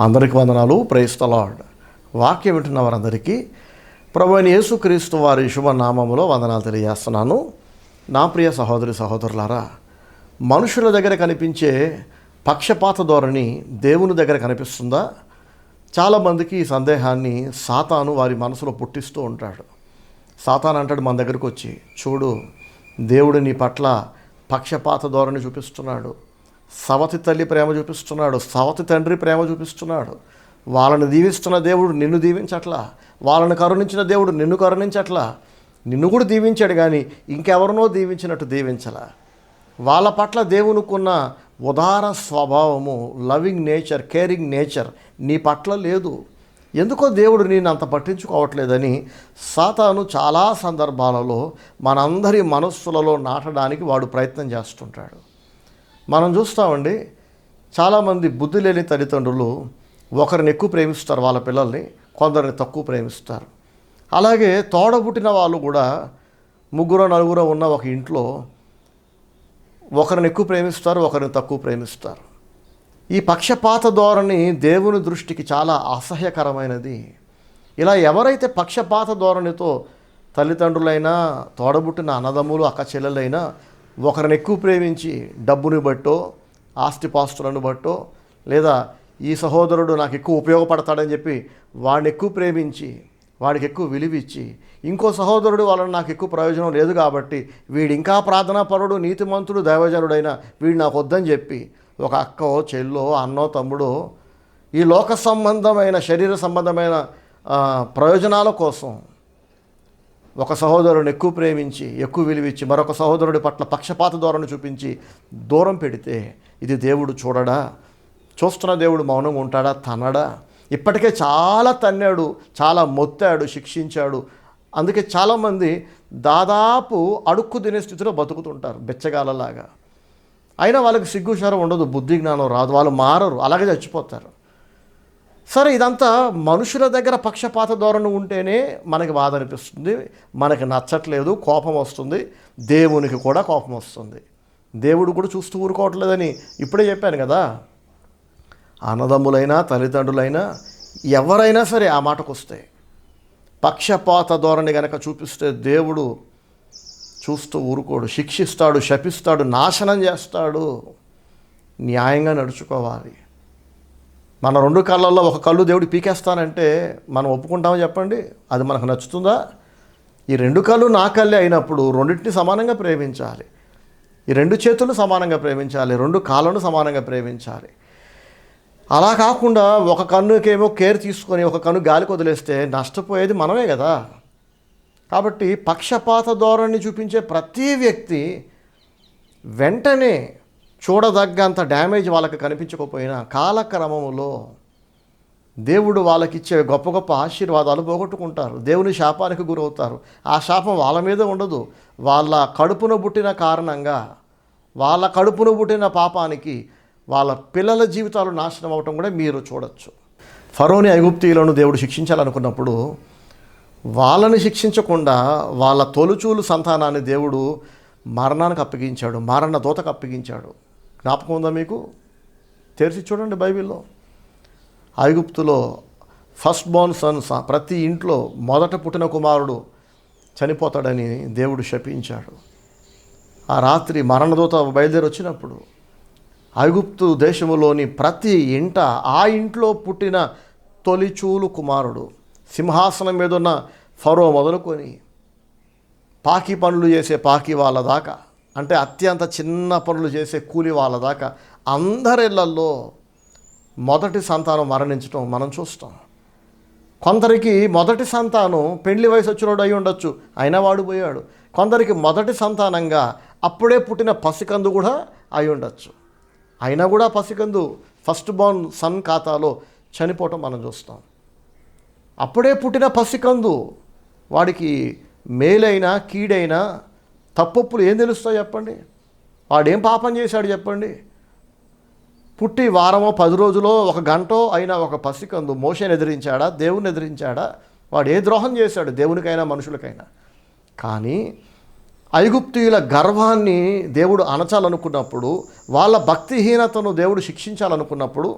అందరికి వందనాలు. Praise the Lord. వాక్యం వింటున్న వారందరికీ ప్రభువైన యేసుక్రీస్తు వారి శుభనామములో వందనాలు తెలియజేస్తున్నాను. నా ప్రియ సహోదరి సహోదరులారా, మనుషుల దగ్గర కనిపించే పక్షపాత ధోరణి దేవుని దగ్గర కనిపిస్తుందా? చాలామందికి ఈ సందేహాన్ని సాతాను వారి మనసులో పుట్టిస్తూ ఉంటాడు. సాతాను అంటాడు మన దగ్గరకు వచ్చి, చూడు దేవుడు నీ పట్ల పక్షపాత ధోరణి చూపిస్తున్నాడు, సవతి తల్లి ప్రేమ చూపిస్తున్నాడు, సవతి తండ్రి ప్రేమ చూపిస్తున్నాడు. వాళ్ళని దీవిస్తున్న దేవుడు నిన్ను దీవించట్లా, వాళ్ళని కరుణించిన దేవుడు నిన్ను కరుణించట్లా. నిన్ను కూడా దీవించాడు కానీ ఇంకెవరినో దీవించినట్టు దీవించలా. వాళ్ళ పట్ల దేవునికున్న ఉదార స్వభావము, లవింగ్ నేచర్, కేరింగ్ నేచర్ నీ పట్ల లేదు. ఎందుకో దేవుడు నేను అంత పట్టించుకోవట్లేదని సాతాను చాలా సందర్భాలలో మనందరి మనస్సులలో నాటడానికి వాడు ప్రయత్నం చేస్తుంటాడు. మనం చూస్తామండి, చాలామంది బుద్ధి లేని తల్లిదండ్రులు ఒకరిని ఎక్కువ ప్రేమిస్తారు వాళ్ళ పిల్లల్ని, కొందరిని తక్కువ ప్రేమిస్తారు. అలాగే తోడబుట్టిన వాళ్ళు కూడా ముగ్గురో నలుగురో ఉన్న ఒక ఇంట్లో ఒకరిని ఎక్కువ ప్రేమిస్తారు, ఒకరిని తక్కువ ప్రేమిస్తారు. ఈ పక్షపాత ధోరణి దేవుని దృష్టికి చాలా అసహ్యకరమైనది. ఇలా ఎవరైతే పక్షపాత ధోరణితో తల్లిదండ్రులైనా తోడబుట్టిన అన్నదమ్ములు అక్క చెల్లెలైనా ఒకరిని ఎక్కువ ప్రేమించి డబ్బుని బట్టో ఆస్తిపాస్తులను బట్టో లేదా ఈ సహోదరుడు నాకు ఎక్కువ ఉపయోగపడతాడని చెప్పి వాడిని ఎక్కువ ప్రేమించి వాడికి ఎక్కువ విలువిచ్చి ఇంకో సహోదరుడు వాళ్ళని నాకు ఎక్కువ ప్రయోజనం లేదు కాబట్టి వీడు ఇంకా ప్రార్థనాపరుడు నీతిమంతుడు దైవజనుడైన వీడు నాకు వద్దని చెప్పి ఒక అక్కో చెల్లో అన్నో తమ్ముడో ఈ లోక సంబంధమైన శరీర సంబంధమైన ప్రయోజనాల కోసం ఒక సహోదరుని ఎక్కువ ప్రేమించి ఎక్కువ విలువిచ్చి మరొక సహోదరుడి పట్ల పక్షపాత ధోరణి చూపించి దూరం పెడితే ఇది దేవుడు చూడడా? చూస్తున్న దేవుడు మౌనంగా ఉంటాడా? తనడా? ఇప్పటికే చాలా తన్నాడు, చాలా మొత్తాడు, శిక్షించాడు. అందుకే చాలామంది దాదాపు అడుక్కు తినే స్థితిలో బతుకుతుంటారు బెచ్చగాలలాగా. అయినా వాళ్ళకి సిగ్గుచారం ఉండదు, బుద్ధి జ్ఞానం రాదు, వాళ్ళు మారరు, అలాగే చచ్చిపోతారు. సరే, ఇదంతా మనుషుల దగ్గర పక్షపాత ధోరణి ఉంటేనే మనకి బాధ అనిపిస్తుంది, మనకి నచ్చట్లేదు, కోపం వస్తుంది, దేవునికి కూడా కోపం వస్తుంది. దేవుడు కూడా చూస్తూ ఊరుకోవట్లేదని ఇప్పుడే చెప్పాను కదా. అన్నదమ్ములైనా తల్లిదండ్రులైనా ఎవరైనా సరే ఆ మాటకు వస్తే పక్షపాత ధోరణి కనుక చూపిస్తే దేవుడు చూస్తూ ఊరుకోడు, శిక్షిస్తాడు, శపిస్తాడు, నాశనం చేస్తాడు. న్యాయంగా నడుచుకోవాలి. మన రెండు కళ్ళల్లో ఒక కళ్ళు దేవుడు పీకేస్తానంటే మనం ఒప్పుకుంటామో చెప్పండి? అది మనకు నచ్చుతుందా? ఈ రెండు కళ్ళు నా కళ్ళే అయినప్పుడు రెండింటిని సమానంగా ప్రేమించాలి. ఈ రెండు చేతులను సమానంగా ప్రేమించాలి, రెండు కాళ్ళను సమానంగా ప్రేమించాలి. అలా కాకుండా ఒక కన్నుకేమో కేర్ తీసుకొని ఒక కన్ను గాలికి వదిలేస్తే నష్టపోయేది మనమే కదా. కాబట్టి పక్షపాత ధోరణి చూపించే ప్రతి వ్యక్తి వెంటనే చూడదగ్గంత డ్యామేజ్ వాళ్ళకి కనిపించకపోయినా కాలక్రమములో దేవుడు వాళ్ళకిచ్చే గొప్ప గొప్ప ఆశీర్వాదాలు పోగొట్టుకుంటారు, దేవుని శాపానికి గురవుతారు. ఆ శాపం వాళ్ళ మీద ఉండదు, వాళ్ళ కడుపున పుట్టిన కారణంగా, వాళ్ళ కడుపున పుట్టిన పాపానికి వాళ్ళ పిల్లల జీవితాలు నాశనం అవటం కూడా మీరు చూడొచ్చు. ఫరోని ఐగుప్తీయులను దేవుడు శిక్షించాలనుకున్నప్పుడు వాళ్ళని శిక్షించకుండా వాళ్ళ తొలుచూలు సంతానాన్ని దేవుడు మరణానికి అప్పగించాడు, మరణ దూతకు అప్పగించాడు. జ్ఞాపకం ఉందా మీకు? తెరిచి చూడండి బైబిల్లో. ఐగుప్తులో ఫస్ట్ బోర్న్ సన్స్, ప్రతి ఇంట్లో మొదట పుట్టిన కుమారుడు చనిపోతాడని దేవుడు శపించాడు. ఆ రాత్రి మరణదూత బయలుదేరి వచ్చినప్పుడు ఐగుప్తు దేశములోని ప్రతి ఇంట ఆ ఇంట్లో పుట్టిన తొలిచూలు కుమారుడు, సింహాసనం మీద ఉన్న ఫరో మొదలుకొని పాకి పనులు చేసే పాకి వాళ్ళ దాకా, అంటే అత్యంత చిన్న పనులు చేసే కూలి వాళ్ళ దాకా అందరిళ్లలో మొదటి సంతానం మరణించడం మనం చూస్తాం. కొందరికి మొదటి సంతానం పెళ్లి వయసు వచ్చినోడు అయి ఉండొచ్చు, అయినా వాడు పోయాడు. కొందరికి మొదటి సంతానంగా అప్పుడే పుట్టిన పసికందు కూడా అయి ఉండొచ్చు, అయినా కూడా పసికందు ఫస్ట్ బోర్న్ సన్ ఖాతాలో చనిపోవటం మనం చూస్తాం. అప్పుడే పుట్టిన పసికందు వాడికి మేలైనా కీడైనా తప్పొప్పులు ఏం తెలుస్తాయి చెప్పండి? వాడేం పాపం చేశాడు చెప్పండి? పుట్టి వారమో 10 రోజులో 1 గంటో అయినా ఒక పసికందు మోషేని ఎదిరించాడా? దేవుని ఎదిరించాడా? వాడు ఏ ద్రోహం చేశాడు దేవునికైనా మనుషులకైనా? కానీ ఐగుప్తీయుల గర్వాన్ని దేవుడు అణచాలనుకున్నప్పుడు, వాళ్ళ భక్తిహీనతను దేవుడు శిక్షించాలనుకున్నప్పుడు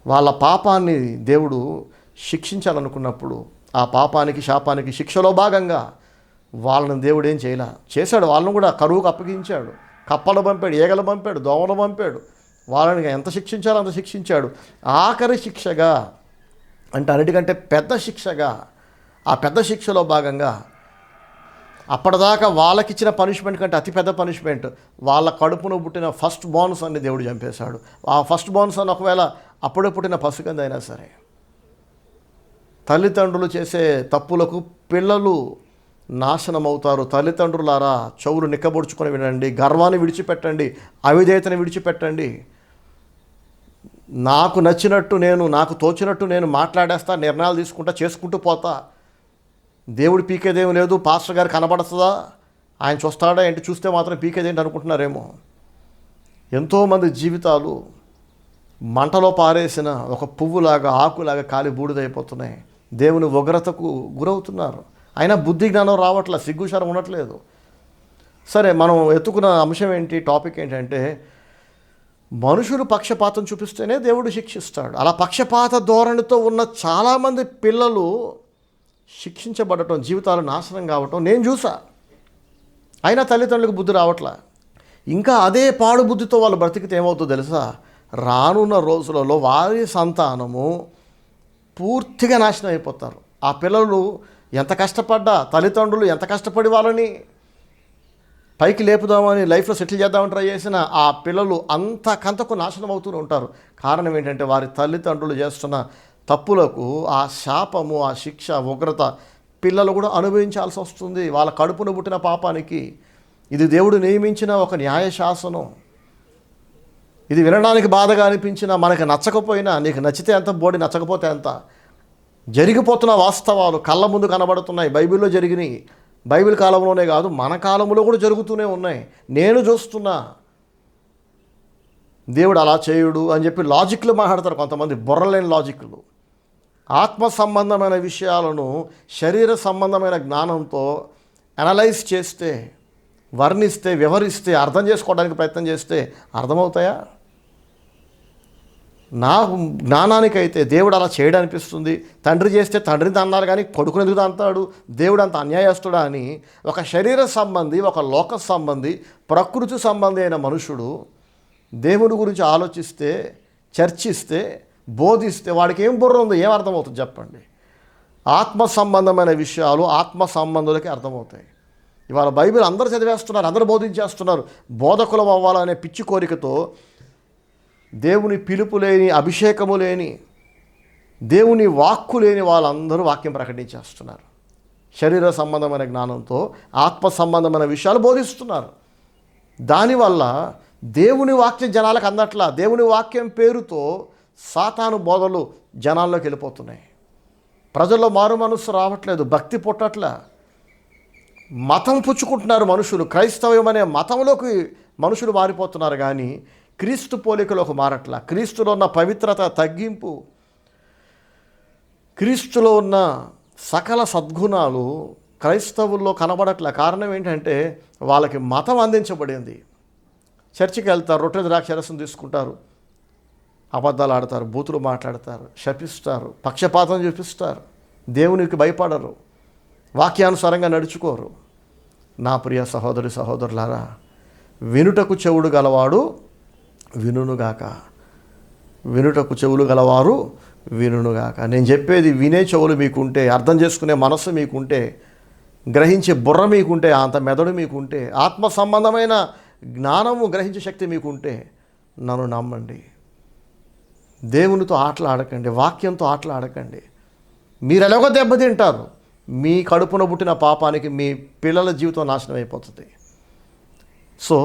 వాళ్ళ పాపాన్ని దేవుడు శిక్షించాలనుకున్నప్పుడు ఆ పాపానికి శాపానికి శిక్షలో భాగంగా వాళ్ళని దేవుడు ఏం చేశాడు. వాళ్ళని కూడా కరువుకు అప్పగించాడు. కప్పలు పంపాడు, ఈగలు పంపాడు, దోమలు పంపాడు. వాళ్ళని ఎంత శిక్షించాలో అంత శిక్షించాడు. ఆఖరి శిక్షగా అంటే అన్నిటికంటే పెద్ద శిక్షగా, ఆ పెద్ద శిక్షలో భాగంగా అప్పటిదాకా వాళ్ళకిచ్చిన పనిష్మెంట్ కంటే అతిపెద్ద పనిష్మెంట్, వాళ్ళ కడుపును పుట్టిన ఫస్ట్ బోర్న్స్ అన్ని దేవుడు చంపేశాడు. ఆ ఫస్ట్ బోర్న్స్ అని ఒకవేళ అప్పుడే పుట్టిన పసికంది అయినా సరే, తల్లిదండ్రులు చేసే తప్పులకు పిల్లలు నాశనం అవుతారు. తల్లిదండ్రులారా, చెవులు నిక్కబొడుచుకొని వినండి, గర్వాన్ని విడిచిపెట్టండి, అవిధేయతను విడిచిపెట్టండి. నాకు నచ్చినట్టు నాకు తోచినట్టు నేను మాట్లాడేస్తా, నిర్ణయాలు తీసుకుంటా, చేసుకుంటూ పోతా, దేవుడు పీకేదేం లేదు, పాస్టర్ గారు కనబడుతుందా, ఆయన చూస్తాడా ఏంటి, చూస్తే మాత్రం పీకేదేంటి అనుకుంటున్నారేమో. ఎంతోమంది జీవితాలు మంటలో పారేసిన ఒక పువ్వులాగా, ఆకులాగా కాలి బూడిదైపోతున్నాయి. దేవుని ఉగ్రతకు గురవుతున్నారు. అయినా బుద్ధి జ్ఞానం రావట్లే, సిగ్గుశారం ఉండట్లేదు. సరే, మనం ఎత్తుకున్న అంశం ఏంటి, టాపిక్ ఏంటంటే మనుషులు పక్షపాతం చూపిస్తేనే దేవుడు శిక్షిస్తాడు. అలా పక్షపాత ధోరణితో ఉన్న చాలామంది పిల్లలు శిక్షించబడటం, జీవితాలు నాశనం కావటం నేను చూసా. అయినా తల్లిదండ్రులకు బుద్ధి రావట్లా. ఇంకా అదే పాడు బుద్ధితో వాళ్ళు బ్రతికితే ఏమవుతుందో తెలుసా? రానున్న రోజులలో వారి సంతానము పూర్తిగా నాశనం అయిపోతారు. ఆ పిల్లలు ఎంత కష్టపడ్డా, తల్లిదండ్రులు ఎంత కష్టపడి వాళ్ళని పైకి లేపుదామని, లైఫ్లో సెటిల్ చేద్దామని ట్రై చేసిన ఆ పిల్లలు అంతకంతకు నాశనం అవుతూనే ఉంటారు. కారణం ఏంటంటే వారి తల్లిదండ్రులు చేస్తున్న తప్పులకు ఆ శాపము, ఆ శిక్ష, ఉగ్రత పిల్లలు కూడా అనుభవించాల్సి వస్తుంది. వాళ్ళ కడుపును పుట్టిన పాపానికి. ఇది దేవుడు నియమించిన ఒక న్యాయశాసనం. ఇది వినడానికి బాధగా అనిపించినా, మనకు నచ్చకపోయినా, నీకు నచ్చితే ఎంత, బోడి నచ్చకపోతే ఎంత, జరిగిపోతున్న వాస్తవాలు కళ్ళ ముందు కనబడుతున్నాయి. బైబిల్లో జరిగినాయి. బైబిల్ కాలంలోనే కాదు, మన కాలంలో కూడా జరుగుతూనే ఉన్నాయి. నేను చూస్తున్నా. దేవుడు అలా చేయుడు అని చెప్పి లాజిక్లు మాట్లాడతారు కొంతమంది, బుర్రలేని లాజిక్లు. ఆత్మ సంబంధమైన విషయాలను శరీర సంబంధమైన జ్ఞానంతో అనలైజ్ చేస్తే, వర్ణిస్తే, వివరిస్తే, అర్థం చేసుకోవడానికి ప్రయత్నం చేస్తే అర్థమవుతాయా? నా జ్ఞానానికైతే దేవుడు అలా చేయడం అనిపిస్తుంది. తండ్రి చేస్తే తండ్రిని అన్నారు కానీ కొడుకుని ఎందుకు అంటాడు, దేవుడు అంత అన్యాయస్తుడా అని ఒక శరీర సంబంధి, ఒక లోక సంబంధి, ప్రకృతి సంబంధి అయిన మనుషుడు దేవుడి గురించి ఆలోచిస్తే, చర్చిస్తే, బోధిస్తే వాడికి ఏం బుర్ర ఉందో, ఏం అర్థమవుతుంది చెప్పండి? ఆత్మ సంబంధమైన విషయాలు ఆత్మ సంబంధులకి అర్థమవుతాయి. ఇవాళ బైబిల్ అందరూ చదివేస్తున్నారు, అందరూ బోధించేస్తున్నారు. బోధకులం అవ్వాలనే పిచ్చి కోరికతో దేవుని పిలుపు లేని, అభిషేకము లేని, దేవుని వాక్కు లేని వాళ్ళందరూ వాక్యం ప్రకటించేస్తున్నారు. శరీర సంబంధమైన జ్ఞానంతో ఆత్మ సంబంధమైన విషయాలు బోధిస్తున్నారు. దానివల్ల దేవుని వాక్యం జనాలకు అందట్లా. దేవుని వాక్యం పేరుతో సాతాను బోధలు జనాల్లోకి వెళ్ళిపోతున్నాయి. ప్రజల్లో మారు మనస్సు రావట్లేదు, భక్తి పుట్టట్లా. మతం పుచ్చుకుంటున్నారు మనుషులు. క్రైస్తవ్యం అనే మతంలోకి మనుషులు మారిపోతున్నారు కానీ క్రీస్తు పోలికలోకి మారట్లా. క్రీస్తులో ఉన్న పవిత్రత, తగ్గింపు, క్రీస్తులో ఉన్న సకల సద్గుణాలు క్రైస్తవుల్లో కనబడట్లే. కారణం ఏంటంటే వాళ్ళకి మతం అందించబడింది. చర్చికి వెళ్తారు, రొట్టె ద్రాక్షరసం తీసుకుంటారు, అబద్ధాలు ఆడతారు, బూతులు మాట్లాడతారు, శపిస్తారు, పక్షపాతం చూపిస్తారు, దేవునికి భయపడరు, వాక్యానుసారంగా నడుచుకోరు. నా ప్రియ సహోదరి సహోదరులారా, వినుటకు చెవుడు గలవాడు వినుగాక, వినుటకు చెవులు గలవారు వినుగాక. నేను చెప్పేది వినే చెవులు మీకుంటే, అర్థం చేసుకునే మనస్సు మీకుంటే, గ్రహించే బుర్ర మీకుంటే, అంత మెదడు మీకుంటే, ఆత్మ సంబంధమైన జ్ఞానము గ్రహించే శక్తి మీకుంటే నన్ను నమ్మండి. దేవునితో ఆటలాడకండి, వాక్యంతో ఆటలాడకండి. మీరు ఎలాగో దెబ్బతింటారు. మీ కడుపున పుట్టిన పాపానికి మీ పిల్లల జీవితం నాశనం అయిపోతుంది. సో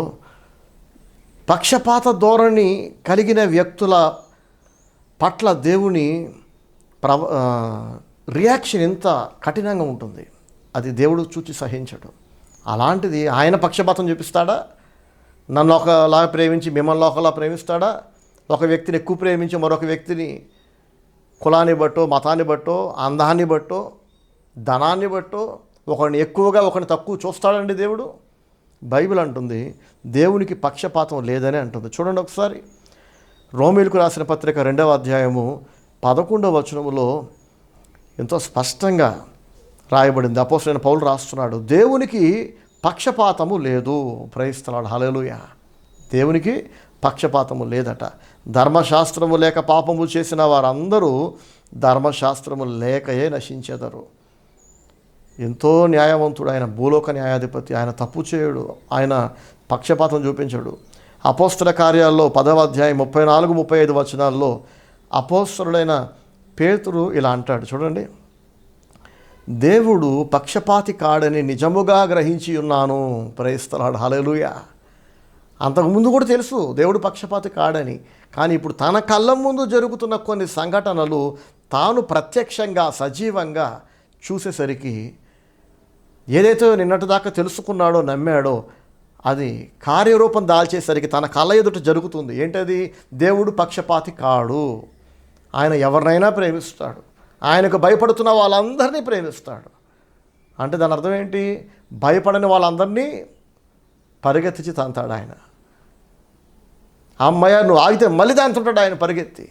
పక్షపాత ధోరణి కలిగిన వ్యక్తుల పట్ల దేవుని రియాక్షన్ ఎంత కఠినంగా ఉంటుంది, అది దేవుడు చూచి సహించడు. అలాంటిది ఆయన పక్షపాతం చూపిస్తాడా? నన్ను ఒకలా ప్రేమించి మిమ్మల్ని ఒకలా ప్రేమిస్తాడా? ఒక వ్యక్తిని ఎక్కువ ప్రేమించి మరొక వ్యక్తిని కులాన్ని బట్టో, మతాన్ని బట్టో, అందాన్ని బట్టో, ధనాన్ని బట్టో ఒకరిని ఎక్కువగా ఒకరిని తక్కువ చూస్తాడండి దేవుడు? బైబిల్ అంటుంది దేవునికి పక్షపాతం లేదని అంటుంది. చూడండి ఒకసారి రోమీయులకు రాసిన పత్రిక 2వ అధ్యాయము 11వ వచనములో ఎంతో స్పష్టంగా రాయబడింది. అపోస్తలుడైన పౌలు రాస్తున్నాడు, దేవునికి పక్షపాతము లేదు. ప్రైస్తలాడు, హల్లెలూయా. దేవునికి పక్షపాతము లేదట. ధర్మశాస్త్రము లేక పాపము చేసిన వారందరూ ధర్మశాస్త్రము లేకయే నశించెదరు. ఎంతో న్యాయవంతుడు ఆయన, భూలోక న్యాయాధిపతి. ఆయన తప్పు చేయడు, ఆయన పక్షపాతం చూపించడు. అపోస్తల కార్యాల్లో 10వ అధ్యాయం 34-35 వచనాల్లో అపోస్తలుడైన పేతురు ఇలా అంటాడు, చూడండి. దేవుడు పక్షపాతి కాడని నిజముగా గ్రహించి ఉన్నాను. ప్రైస్తలాడు, హల్లెలూయా. అంతకుముందు కూడా తెలుసు దేవుడు పక్షపాతి కాడని. కానీ ఇప్పుడు తన కళ్ళ ముందు జరుగుతున్న కొన్ని సంఘటనలు తాను ప్రత్యక్షంగా సజీవంగా చూసేసరికి ఏదైతే నిన్నటిదాకా తెలుసుకున్నాడో, నమ్మాడో, అది కార్యరూపం దాల్చేసరికి తన కళ్ళ ఎదుట జరుగుతుంది. ఏంటది? దేవుడు పక్షపాతి కాడు. ఆయన ఎవరినైనా ప్రేమిస్తాడు. ఆయనకు భయపడుతున్న వాళ్ళందరినీ ప్రేమిస్తాడు. అంటే దాని అర్థం ఏంటి? భయపడని వాళ్ళందరినీ పరిగెత్తించి తంతాడు ఆయన. అమ్మయ్య నువ్వు ఆగితే మళ్ళీ తంతుంటాడు ఆయన పరిగెత్తి.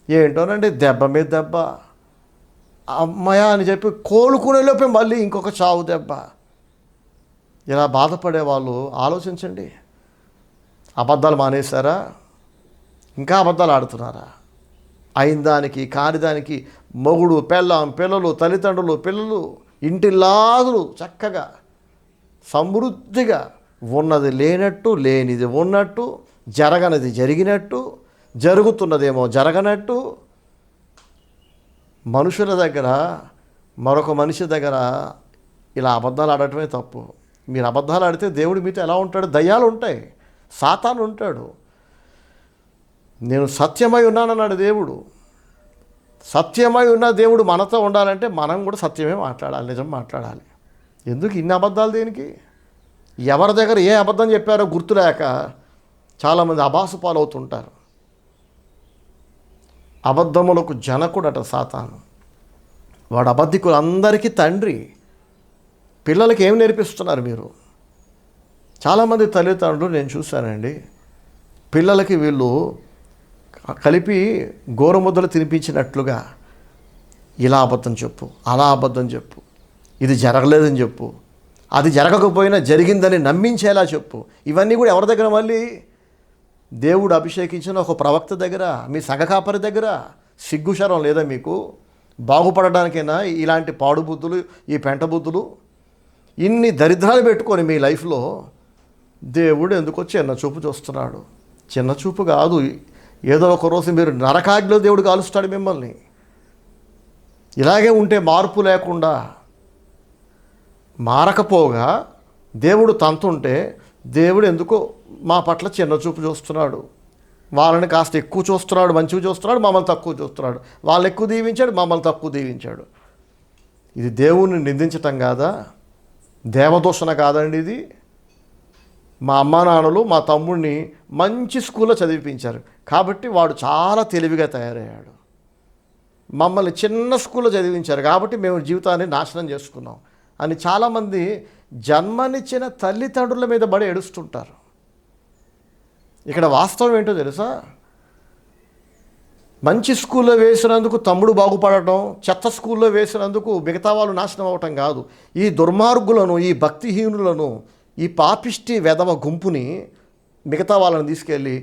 ఏంటోనండి, దెబ్బ మీద దెబ్బ. అమ్మయ్య అని చెప్పి కోలుకునే లోపే మళ్ళీ ఇంకొక చావు దెబ్బ. ఇలా బాధపడే వాళ్ళు ఆలోచించండి. అబద్ధాలు మానేశారా? ఇంకా అబద్ధాలు ఆడుతున్నారా? అయిన దానికి కాని దానికి మొగుడు, పెళ్ళాం, పిల్లలు, తల్లిదండ్రులు, పిల్లలు, ఇంటిల్లాదులు చక్కగా సమృద్ధిగా ఉన్నది లేనట్టు, లేనిది ఉన్నట్టు, జరగనిది జరిగినట్టు, జరుగుతున్నదేమో జరగనట్టు. మనుషుల దగ్గర, మరొక మనిషి దగ్గర ఇలా అబద్ధాలు ఆడటమే తప్పు. మీరు అబద్ధాలు ఆడితే దేవుడు మీతో ఎలా ఉంటాడు? దయ్యాలు ఉంటాయి, సాతాను ఉంటాడు. నేను సత్యమై ఉన్నానన్నాడు దేవుడు. సత్యమై ఉన్న దేవుడు మనతో ఉండాలంటే మనం కూడా సత్యమే మాట్లాడాలి, నిజం మాట్లాడాలి. ఎందుకు ఇన్ని అబద్ధాలు దేనికి? ఎవరి దగ్గర ఏ అబద్ధం చెప్పారో గుర్తులేక చాలామంది అబాసు పాలవుతుంటారు. అబద్ధములకు జనకుడట సాతాను. వాడు అబద్ధికులందరికీ తండ్రి. పిల్లలకి ఏం నేర్పిస్తున్నారు మీరు? చాలామంది తల్లిదండ్రులు నేను చూశానండి, పిల్లలకి వీళ్ళు కలిపి గోరుముద్దలు తినిపించినట్లుగా ఇలా అబద్ధం చెప్పు, అలా అబద్ధం చెప్పు, ఇది జరగలేదని చెప్పు, అది జరగకపోయినా జరిగిందని నమ్మించేలా చెప్పు. ఇవన్నీ కూడా ఎవరి దగ్గర? మళ్ళీ దేవుడు అభిషేకించిన ఒక ప్రవక్త దగ్గర, మీ సంఘ కాపరి దగ్గర. సిగ్గుశరం లేదా మీకు? బాగుపడడానికైనా ఇలాంటి పాడు బుద్ధులు, ఈ పెంట బుద్ధులు, ఇన్ని దరిద్రాలు పెట్టుకొని మీ లైఫ్లో దేవుడు ఎందుకో చిన్న చూపు చూస్తున్నాడు. చిన్న చూపు కాదు, ఏదో ఒక రోజు మీరు నరకాగ్నిలో దేవుడు కాలుస్తాడు మిమ్మల్ని. ఇలాగే ఉంటే మార్పు లేకుండా మారకపోగా దేవుడు తంతుంటే దేవుడు ఎందుకో మా పట్ల చిన్న చూపు చూస్తున్నాడు. వాళ్ళని కాస్త ఎక్కువ చూస్తున్నాడు, మంచిగా చూస్తున్నాడు, మమ్మల్ని తక్కువ చూస్తున్నాడు. వాళ్ళు ఎక్కువ దీవించాడు, మమ్మల్ని తక్కువ దీవించాడు. ఇది దేవుణ్ణి నిందించటం కాదా? దేవదూషణ కాదండి ఇది. మా అమ్మా నాన్నలు మా తమ్ముడిని మంచి స్కూల్లో చదివించారు కాబట్టి వాడు చాలా తెలివిగా తయారయ్యాడు. మమ్మల్ని చిన్న స్కూల్లో చదివించారు కాబట్టి మేము జీవితాన్ని నాశనం చేసుకున్నాం అని చాలామంది జన్మనిచ్చిన తల్లిదండ్రుల మీద పడి ఏడుస్తుంటారు. ఇక్కడ వాస్తవం ఏంటో తెలుసా? మంచి స్కూల్లో వేసినందుకు తమ్ముడు బాగుపడటం, చెత్త స్కూల్లో వేసినందుకు మిగతా వాళ్ళు నాశనం అవ్వటం కాదు. ఈ దుర్మార్గులను, ఈ భక్తిహీనులను, ఈ పాపిష్టి వెధవ గుంపుని మిగతా వాళ్ళని తీసుకెళ్ళి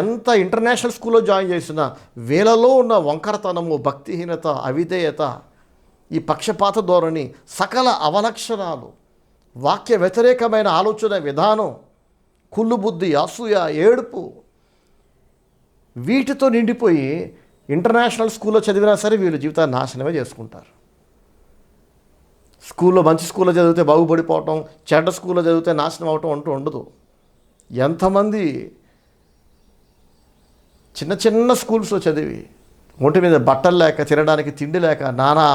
ఎంత ఇంటర్నేషనల్ స్కూల్లో జాయిన్ చేసినా వీళ్ళలో ఉన్న వంకరతనము, భక్తిహీనత, అవిధేయత, ఈ పక్షపాత ధోరణి, సకల అవలక్షణాలు, వాక్య వ్యతిరేకమైన ఆలోచన విధానం, కుళ్ళు బుద్ధి, అసూయ, ఏడుపు, వీటితో నిండిపోయి ఇంటర్నేషనల్ స్కూల్లో చదివినా సరే వీళ్ళు జీవితాన్ని నాశనమే చేసుకుంటారు. స్కూల్లో మంచి స్కూల్లో చదివితే బాగుపడిపోవటం, చెడ్డ స్కూల్లో చదివితే నాశనం అవటం అంటూ ఉండదు. ఎంతమంది చిన్న చిన్న స్కూల్స్లో చదివి ఒంటి మీద బట్టలు లేక, తినడానికి తిండి లేక, నానా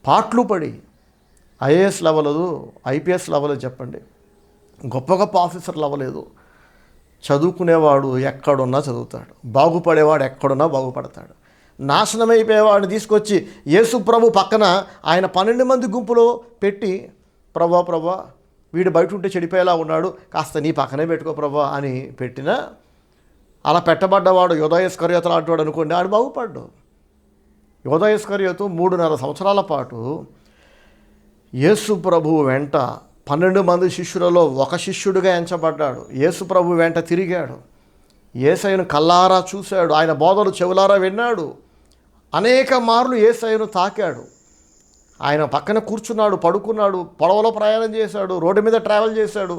పాటలు పడి ఐఏఎస్ అవ్వలేదు, ఐపీఎస్ అవ్వలేదు, చెప్పండి, గొప్ప గొప్ప ఆఫీసర్లు అవ్వలేదు. చదువుకునేవాడు ఎక్కడున్నా చదువుతాడు, బాగుపడేవాడు ఎక్కడున్నా బాగుపడతాడు. నాశనమైపోయేవాడిని తీసుకొచ్చి యేసు ప్రభు పక్కన ఆయన 12 మంది గుంపులో పెట్టి, ప్రభా వీడు బయట ఉంటే చెడిపోయేలా ఉన్నాడు, కాస్త నీ పక్కనే పెట్టుకో ప్రభా అని పెట్టినా అలా పెట్టబడ్డవాడు యూదా ఇస్కరియోతు లాంటివాడు అనుకోండి, ఆడు బాగుపడ్డు. యూదా ఇస్కరియోతు 3.5 సంవత్సరాల పాటు యేసు ప్రభువు వెంట 12 మంది శిష్యులలో ఒక శిష్యుడిగా ఎంచబడ్డాడు. యేసు ప్రభు వెంట తిరిగాడు. యేసయ్యను కల్లారా చూశాడు. ఆయన బోధలు చెవులారా విన్నాడు. అనేక మార్లు యేసయ్యను తాకాడు. ఆయన పక్కన కూర్చున్నాడు, పడుకున్నాడు, పొడవలో ప్రయాణం చేశాడు, రోడ్డు మీద ట్రావెల్ చేశాడు.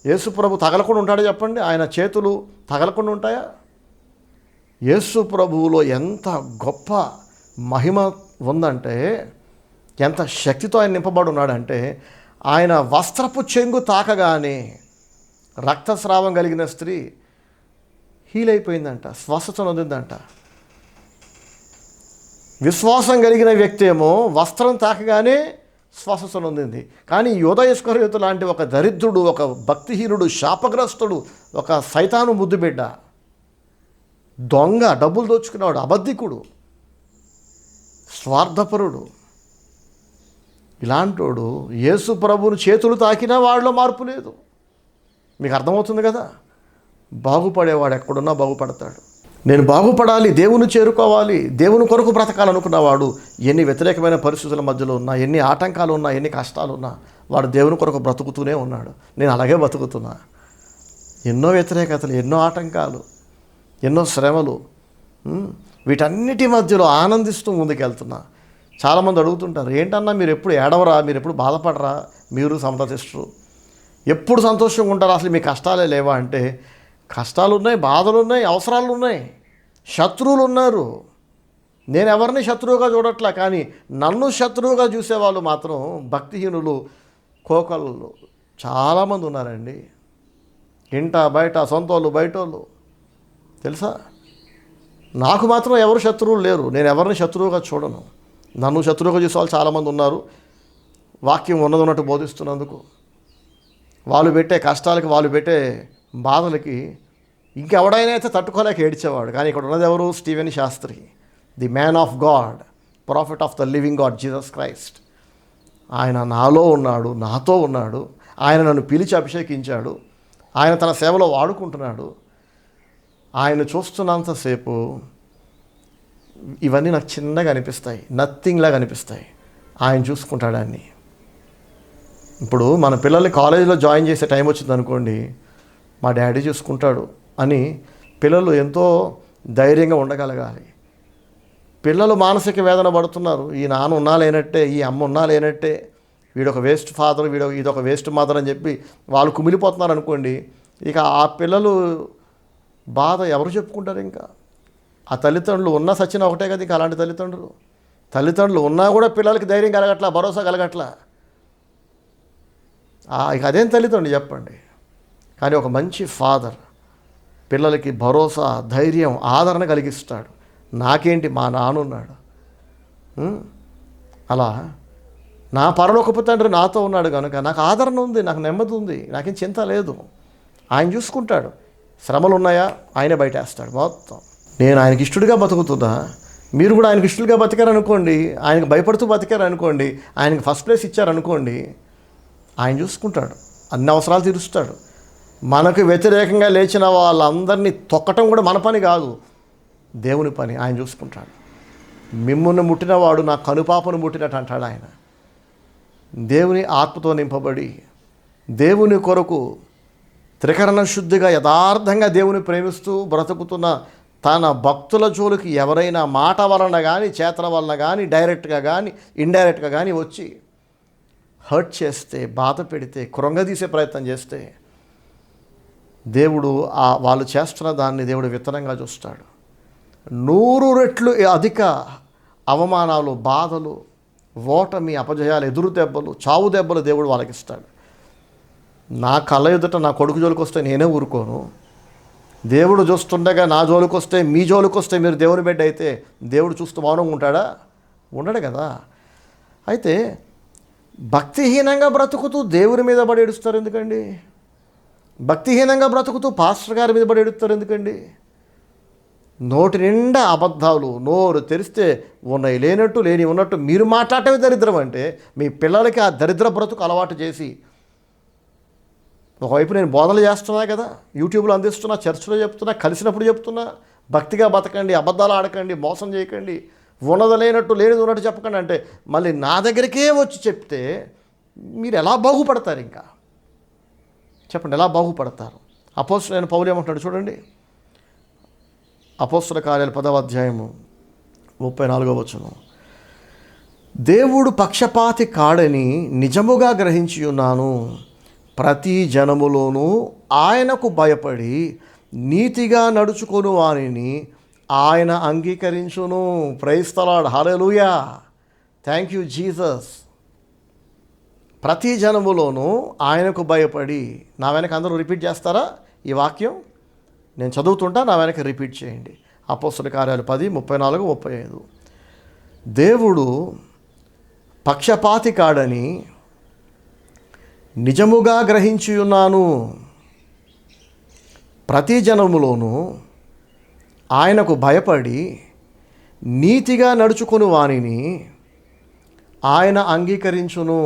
యేసు ప్రభు తగలకుండా ఉంటాడు చెప్పండి? ఆయన చేతులు తగలకుండా ఉంటాయా? యేసు ప్రభువులో ఎంత గొప్ప మహిమ ఉందంటే, ఎంత శక్తితో ఆయన నింపబడి ఉన్నాడంటే, ఆయన వస్త్రపు చెంగు తాకగానే రక్తస్రావం కలిగిన స్త్రీ హీల్ అయిపోయిందంట, స్వస్థత నొందిందంట. విశ్వాసం కలిగిన వ్యక్తి ఏమో వస్త్రం తాకగానే స్వస్థత నొందింది. కానీ యూదా ఇస్కరియోతు లాంటి ఒక దరిద్రుడు, ఒక భక్తిహీనుడు, శాపగ్రస్తుడు, ఒక సైతాను ముద్దుబిడ్డ, దొంగ, డబ్బులు దోచుకున్నాడు, అబద్ధికుడు, స్వార్థపరుడు, ఇలాంటోడు యేసు ప్రభువుని చేతులు తాకినా వాడిలో మార్పు లేదు. మీకు అర్థమవుతుంది కదా? బాగుపడేవాడు ఎక్కడున్నా బాగుపడతాడు. నేను బాగుపడాలి, దేవుని చేరుకోవాలి, దేవుని కొరకు బ్రతకాలనుకున్నవాడు ఎన్ని వ్యతిరేకమైన పరిస్థితుల మధ్యలో ఉన్నా, ఎన్ని ఆటంకాలు ఉన్నా, ఎన్ని కష్టాలు ఉన్నా, వాడు దేవుని కొరకు బ్రతుకుతూనే ఉన్నాడు. నేను అలాగే బ్రతుకుతున్నా. ఎన్నో వ్యతిరేకతలు, ఎన్నో ఆటంకాలు, ఎన్నో శ్రమలు, వీటన్నిటి మధ్యలో ఆనందిస్తూ ముందుకెళ్తున్నా. చాలామంది అడుగుతుంటారు, ఏంటన్నా మీరు ఎప్పుడు ఏడవరా, మీరు ఎప్పుడు బాధపడరా, మీరు సంతతిష్టరు, ఎప్పుడు సంతోషంగా ఉంటారు, అసలు మీ కష్టాలే లేవా అంటే, కష్టాలు ఉన్నాయి, బాధలు ఉన్నాయి, అవసరాలు ఉన్నాయి, శత్రువులు ఉన్నారు. నేను ఎవరిని శత్రువుగా చూడట్లా, కానీ నన్ను శత్రువుగా చూసేవాళ్ళు మాత్రం భక్తిహీనులు, కోకళ్ళు చాలామంది ఉన్నారండి. ఇంట బయట, సొంతోళ్ళు బయటోళ్ళు, తెలుసా? నాకు మాత్రం ఎవరు శత్రువులు లేరు. నేను ఎవరిని శత్రువుగా చూడను. నన్ను శత్రువుగా చూసే వాళ్ళు చాలామంది ఉన్నారు. వాక్యం ఉన్నట్టు బోధిస్తున్నందుకు, వాళ్ళు పెట్టే కష్టాలకి, వాళ్ళు పెట్టే బాధలకి ఇంకెవడైనా అయితే తట్టుకోలేక ఏడ్చేవాడు. కానీ ఇక్కడ ఉన్నది ఎవరు? Steven Shastri, the man of God, prophet of the living God, Jesus Christ. ఆయన నాలో ఉన్నాడు, నాతో ఉన్నాడు. ఆయన నన్ను పిలిచి అభిషేకించాడు. ఆయన తన సేవలో వాడుకుంటున్నాడు. ఆయన చూస్తున్నంతసేపు ఇవన్నీ నాకు చిన్నగా అనిపిస్తాయి, నథింగ్లాగా అనిపిస్తాయి. ఆయన చూసుకుంటాడని. ఇప్పుడు మన పిల్లల్ని కాలేజీలో జాయిన్ చేసే టైం వచ్చింది అనుకోండి, మా డాడీ చూసుకుంటాడు అని పిల్లలు ఎంతో ధైర్యంగా ఉండగలగాలి. పిల్లలు మానసిక వేదన పడుతున్నారు. ఈ నాన్న ఉన్నా లేనట్టే, ఈ అమ్మ ఉన్నా లేనట్టే, వీడొక వేస్ట్ ఫాదర్, ఇదొక వేస్ట్ మదర్ అని చెప్పి వాళ్ళు కుమిలిపోతున్నారు అనుకోండి. ఇక ఆ పిల్లలు బాధ ఎవరు చెప్పుకుంటారు? ఇంకా ఆ తల్లిదండ్రులు ఉన్నా సచిన ఒకటే కదా. ఇంకా అలాంటి తల్లిదండ్రులు ఉన్నా కూడా పిల్లలకి ధైర్యం కలగట్లా, భరోసా కలగట్లా. ఇక అదేం తల్లిదండ్రులు చెప్పండి? కానీ ఒక మంచి ఫాదర్ పిల్లలకి భరోసా, ధైర్యం, ఆదరణ కలిగిస్తాడు. నాకేంటి, మా నాన్న ఉన్నాడు. అలా నా పరలోకపు తండ్రి నాతో ఉన్నాడు కనుక నాకు ఆదరణ ఉంది, నాకు నెమ్మది ఉంది, నాకేం చింత లేదు. ఆయన చూసుకుంటాడు. శ్రమలు ఉన్నాయా, ఆయనే బయటేస్తాడు మొత్తం. నేను ఆయనకి ఇష్టడుగా బతుకుతుందా? మీరు కూడా ఆయనకి ఇష్టలుగా బతికారనుకోండి, ఆయనకు భయపడుతూ బతికారనుకోండి, ఆయనకి ఫస్ట్ ప్లేస్ ఇచ్చారనుకోండి, ఆయన చూసుకుంటాడు, అన్ని అవసరాలు తీరుస్తాడు. మనకు వ్యతిరేకంగా లేచిన వాళ్ళందరినీ తొక్కటం కూడా మన పని కాదు, దేవుని పని. ఆయన చూసుకుంటాడు. మిమ్మును ముట్టినవాడు నా కనుపాపను ముట్టినట్టు అంటాడు ఆయన. దేవుని ఆత్మతో నింపబడి దేవుని కొరకు త్రికరణ శుద్ధిగా యథార్థంగా దేవుని ప్రేమిస్తూ బ్రతుకుతున్న తన భక్తుల జోలికి ఎవరైనా మాట వలన కానీ, చేతల వలన కానీ, డైరెక్ట్గా కానీ, ఇండైరెక్ట్గా కానీ వచ్చి హర్ట్ చేస్తే, బాధ పెడితే, కృంగదీసే ప్రయత్నం చేస్తే, దేవుడు వాళ్ళు చేస్తున్న దాన్ని దేవుడు విత్తనంగా చూస్తాడు. 100 రెట్లు అధిక అవమానాలు, బాధలు, ఓటమి, అపజయాలు, ఎదురు దెబ్బలు, చావు దెబ్బలు దేవుడు వాళ్ళకి ఇస్తాడు. నా కళ్ళ ఎదుట నా కొడుకు జోలికి వస్తే నేనే ఊరుకోను. దేవుడు చూస్తుండగా నా జోలికి వస్తే, మీ జోలికి వస్తే, మీరు దేవుని బిడ్డ అయితే దేవుడు చూస్తూ మౌనంగా ఉంటాడా? ఉండడు కదా. అయితే భక్తిహీనంగా బ్రతుకుతూ దేవుని మీద పడి ఏడుస్తారు ఎందుకండి? భక్తిహీనంగా బ్రతుకుతూ పాస్టర్ గారి మీద పడి ఏడుస్తారు ఎందుకండి? నోటి నిండా అబద్ధాలు, నోరు తెరిస్తే ఉన్నాయి లేనట్టు, లేని ఉన్నట్టు మీరు మాట్లాడటమే దరిద్రం. అంటే మీ పిల్లలకి ఆ దరిద్ర బ్రతుకు అలవాటు చేసి ఒకవైపు నేను బోధనలు చేస్తున్నా కదా, యూట్యూబ్లో అందిస్తున్నా, చర్చిలో చెప్తున్నా, కలిసినప్పుడు చెప్తున్నా, భక్తిగా బతకండి, అబద్ధాలు ఆడకండి, మోసం చేయకండి, ఉన్నది లేనట్టు లేనిది ఉన్నట్టు చెప్పకండి అంటే మళ్ళీ నా దగ్గరికే వచ్చి చెప్తే మీరు ఎలా బాగుపడతారు? ఇంకా చెప్పండి, ఎలా బాగుపడతారు? అపోస్తలుడైన పౌలు ఏమంటున్నాడు చూడండి, అపోస్తల కార్యాలు 10వ అధ్యాయము 34వ వచనం. దేవుడు పక్షపాతి కాడని నిజముగా గ్రహించి ఉన్నాను, ప్రతి జనములోనూ ఆయనకు భయపడి నీతిగా నడుచుకొను వానిని ఆయన అంగీకరించును. Praise the Lord, hallelujah, thank you Jesus. ప్రతి జనములోనూ ఆయనకు భయపడి. నా వెనక అందరూ రిపీట్ చేస్తారా ఈ వాక్యం? నేను చదువుతుంటా, నా వెనక రిపీట్ చేయండి. అపోస్తల కార్యాలు 10:34-35. దేవుడు పక్షపాతి కాడని నిజముగా గ్రహించి ఉన్నాను, ప్రతి జనములోనూ ఆయనకు భయపడి నీతిగా నడుచుకుని వానిని ఆయన అంగీకరించును.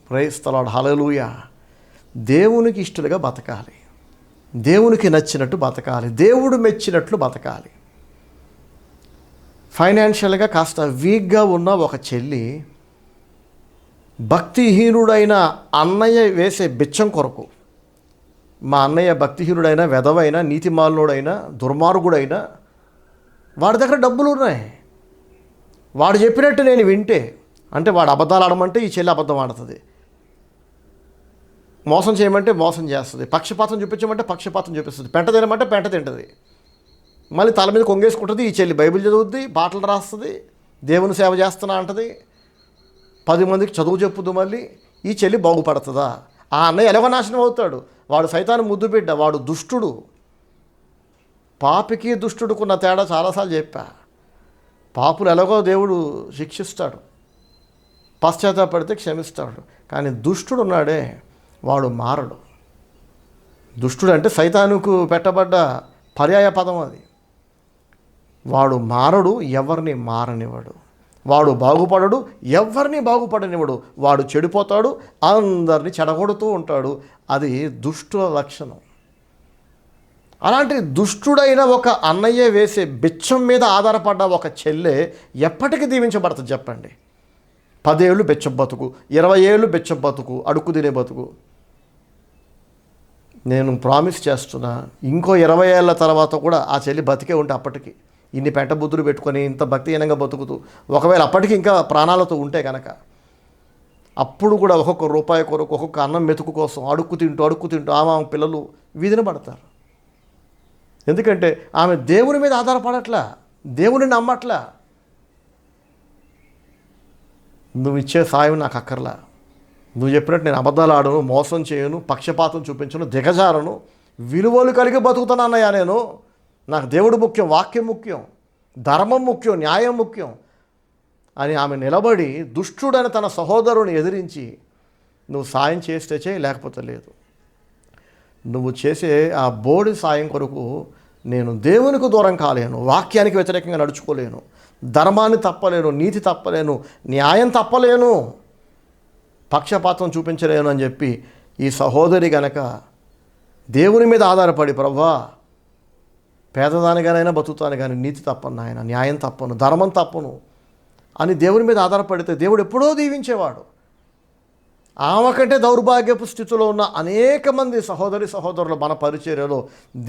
ప్రైజ్ ది లార్డ్, హల్లెలూయా. దేవునికి ఇష్టలుగా బతకాలి, దేవునికి నచ్చినట్టు బతకాలి, దేవుడు మెచ్చినట్లు బతకాలి. ఫైనాన్షియల్గా కాస్త వీక్గా ఉన్న ఒక చెల్లి భక్తిహీనుడైన అన్నయ్య వేసే బిచ్చం కొరకు, మా అన్నయ్య భక్తిహీనుడైనా, వెధవైనా, నీతిమాలినుడైనా, దుర్మార్గుడైనా, వాడి దగ్గర డబ్బులు ఉన్నాయి, వాడు చెప్పినట్టు నేను వింటే, అంటే వాడు అబద్ధాలు ఆడమంటే ఈ చెల్లి అబద్ధం ఆడుతుంది, మోసం చేయమంటే మోసం చేస్తుంది, పక్షపాతం చూపించమంటే పక్షపాతం చూపిస్తుంది, పెంట తినమంటే పెంట తింటుంది, మళ్ళీ తల మీద కొంగేసుకుంటుంది. ఈ చెల్లి బైబిల్ చదువుద్ది, పాటలు రాస్తుంది, దేవుని సేవ చేస్తున్నా అంటది, 10 మందికి చదువు చెప్పుద్దు. మళ్ళీ ఈ చెల్లి బాగుపడుతుందా? ఆ అన్నయ్య ఎలాగో నాశనం అవుతాడు. వాడు సైతాను ముద్దు బిడ్డ, వాడు దుష్టుడు. పాపికి దుష్టుడుకున్న తేడా చాలాసార్లు చెప్పా. పాపులు ఎలాగో దేవుడు శిక్షిస్తాడు, పశ్చాత్తాపడితే క్షమిస్తాడు, కానీ దుష్టుడు ఉన్నాడే వాడు మారడు. దుష్టుడు అంటే సైతానుకు పెట్టబడ్డ పర్యాయ పదం అది. వాడు మారడు, ఎవరిని మారనివాడు, వాడు బాగుపడడు, ఎవరిని బాగుపడనివాడు, వాడు చెడిపోతాడు, అందరినీ చెడగొడుతూ ఉంటాడు. అది దుష్టుల లక్షణం. అలాంటి దుష్టుడైన ఒక అన్నయ్య వేసే బిచ్చం మీద ఆధారపడ్డ ఒక చెల్లె ఎప్పటికీ దీవించబడుతుంది చెప్పండి? 10 ఏళ్ళు బెచ్చం బతుకు, 20 ఏళ్ళు బెచ్చం బతుకు, అడుక్కు తినే బతుకు. నేను ప్రామిస్ చేస్తున్నా, ఇంకో 20 ఏళ్ళ తర్వాత కూడా ఆ చెల్లి బతికే ఉంటే అప్పటికి ఇన్ని పెంట బుద్ధులు పెట్టుకొని ఇంత భక్తిహీనంగా బతుకుతూ, ఒకవేళ అప్పటికి ఇంకా ప్రాణాలతో ఉంటే కనుక, అప్పుడు కూడా ఒక్కొక్క రూపాయి కొరకు, ఒక్కొక్క అన్నం మెతుకు కోసం అడుక్కు తింటూ ఆమె పిల్లలు వీధిన పడతారు. ఎందుకంటే ఆమె దేవుని మీద ఆధారపడట్లా, దేవుని నమ్మట్లా. నువ్వు ఇచ్చే సాయం నాకు అక్కర్లా, నువ్వు చెప్పినట్టు నేను అబద్ధాలు ఆడను, మోసం చేయను, పక్షపాతం చూపించను, దిగజారను, విలువలు కలిగి బతుకుతాను అన్నయ్య నేను. నాకు దేవుడు ముఖ్యం, వాక్యం ముఖ్యం, ధర్మం ముఖ్యం, న్యాయం ముఖ్యం అని ఆమె నిలబడి దుష్టుడని తన సహోదరుని ఎదిరించి నువ్వు సాయం చేస్తే చేయి, లేకపోతే లేదు. నువ్వు చేసే ఆ బోడి సాయం కొరకు నేను దేవునికి దూరం కాలేను, వాక్యానికి వ్యతిరేకంగా నడుచుకోలేను, ధర్మాన్ని తప్పలేను, నీతి తప్పలేను, న్యాయం తప్పలేను, పక్షపాతం చూపించలేను అని చెప్పి ఈ సహోదరి గనక దేవుని మీద ఆధారపడి, ప్రభువా పేదదానిగానైనా బతుకుతాను కానీ నీతి తప్పను నాయన, న్యాయం తప్పను, ధర్మం తప్పను అని దేవుని మీద ఆధారపడితే దేవుడు ఎప్పుడో దీవించేవాడు. ఆమె కంటే దౌర్భాగ్యపు స్థితిలో ఉన్న అనేక మంది సహోదరులు మన పరిచర్యలో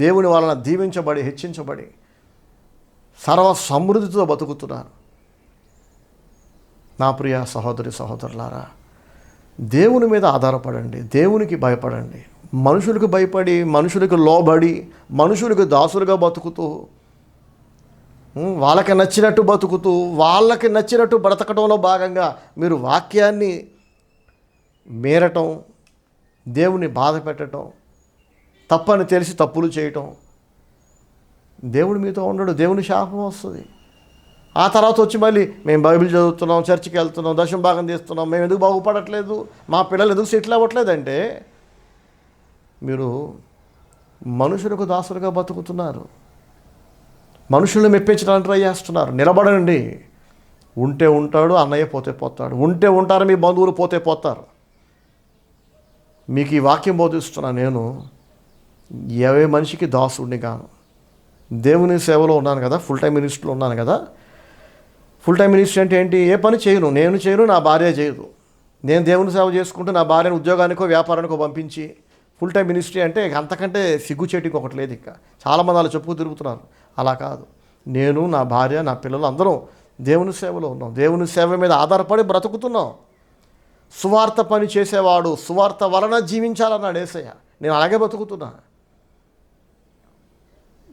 దేవుని వలన దీవించబడి, హెచ్చించబడి సర్వ సమృద్ధితో బతుకుతున్నారు. నా ప్రియ సహోదరులారా, దేవుని మీద ఆధారపడండి, దేవునికి భయపడండి. మనుషులకు భయపడి, మనుషులకు లోబడి, మనుషులకు దాసులుగా బతుకుతూ, వాళ్ళకి నచ్చినట్టు బతుకుతూ, వాళ్ళకి నచ్చినట్టు బ్రతకడంలో భాగంగా మీరు వాక్యాన్ని మేరటం, దేవుని బాధ పెట్టడం, తప్పని తెలిసి తప్పులు చేయటం, దేవుడు మీతో ఉండడు, దేవుని శాపం వస్తుంది. ఆ తర్వాత వచ్చి మళ్ళీ మేము బైబిల్ చదువుతున్నాం, చర్చికి వెళ్తున్నాం, దశమ భాగం తీస్తున్నాం, మేము ఎందుకు బాగుపడట్లేదు, మా పిల్లలు ఎందుకు సెటిల్ అవ్వట్లేదంటే మీరు మనుషులకు దాసులుగా బతుకుతున్నారు, మనుషులను మెప్పించడానికి ట్రై చేస్తున్నారు. నిలబడండి. ఉంటే ఉంటాడు అన్నయ్య, పోతే పోతాడు. ఉంటే ఉంటారు మీ బంధువులు, పోతే పోతారు. మీకు ఈ వాక్యం బోధిస్తున్నా, నేను ఏ మనిషికి దాసుడిని కాను. దేవుని సేవలో ఉన్నాను కదా, ఫుల్ టైం మినిస్ట్రీలో ఉన్నాను కదా. ఫుల్ టైం మినిస్ట్రీ అంటే ఏంటి? ఏ పని చేయను, నేను చేయను, నా భార్య చేయదు. నేను దేవుని సేవ చేసుకుంటూ నా భార్యను ఉద్యోగానికో వ్యాపారానికో పంపించి ఫుల్ టైం మినిస్ట్రీ అంటే అంతకంటే సిగ్గుచేటికి ఒకటి లేదు. ఇంకా చాలామంది అలా చెప్పుకు తిరుగుతున్నారు. అలా కాదు. నేను, నా భార్య, నా పిల్లలు అందరం దేవుని సేవలో ఉన్నాం. దేవుని సేవ మీద ఆధారపడి బ్రతుకుతున్నాం. సువార్త పని చేసేవాడు సువార్త వలన జీవించాలన్నాడు యేసయ్య. నేను అలాగే బ్రతుకుతున్నా.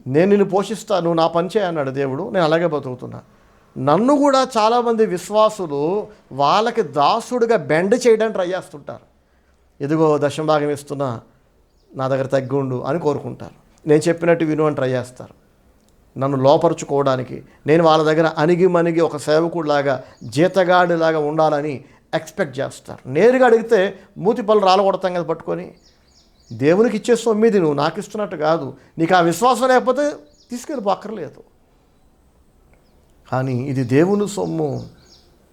నేను నిన్ను పోషిస్తాను, నా పని చేయన్నాడు దేవుడు. నేను అలాగే బ్రతుకుతున్నా. నన్ను కూడా చాలామంది విశ్వాసులు వాళ్ళకి దాసుడుగా బెండ్ చేయడానికి ట్రై చేస్తుంటారు. ఇదిగో దశమభాగం ఇస్తున్నా, నా దగ్గర తగ్గుండు అని కోరుకుంటారు. నేను చెప్పినట్టు విను అని ట్రై చేస్తారు. నన్ను లోపరుచుకోవడానికి, నేను వాళ్ళ దగ్గర అణిగి ఒక సేవకుడిలాగా జీతగాడిలాగా ఉండాలని ఎక్స్పెక్ట్ చేస్తారు. నేరుగా అడిగితే మూతి పళ్ళు రాలగొడతాం కదా పట్టుకొని. దేవునికి ఇచ్చే సొమ్మిది నువ్వు నాకు ఇస్తున్నట్టు కాదు. నీకు ఆ విశ్వాసం లేకపోతే తీసుకెళ్ళిపోక్కర్లేదు. కానీ ఇది దేవుని సొమ్ము,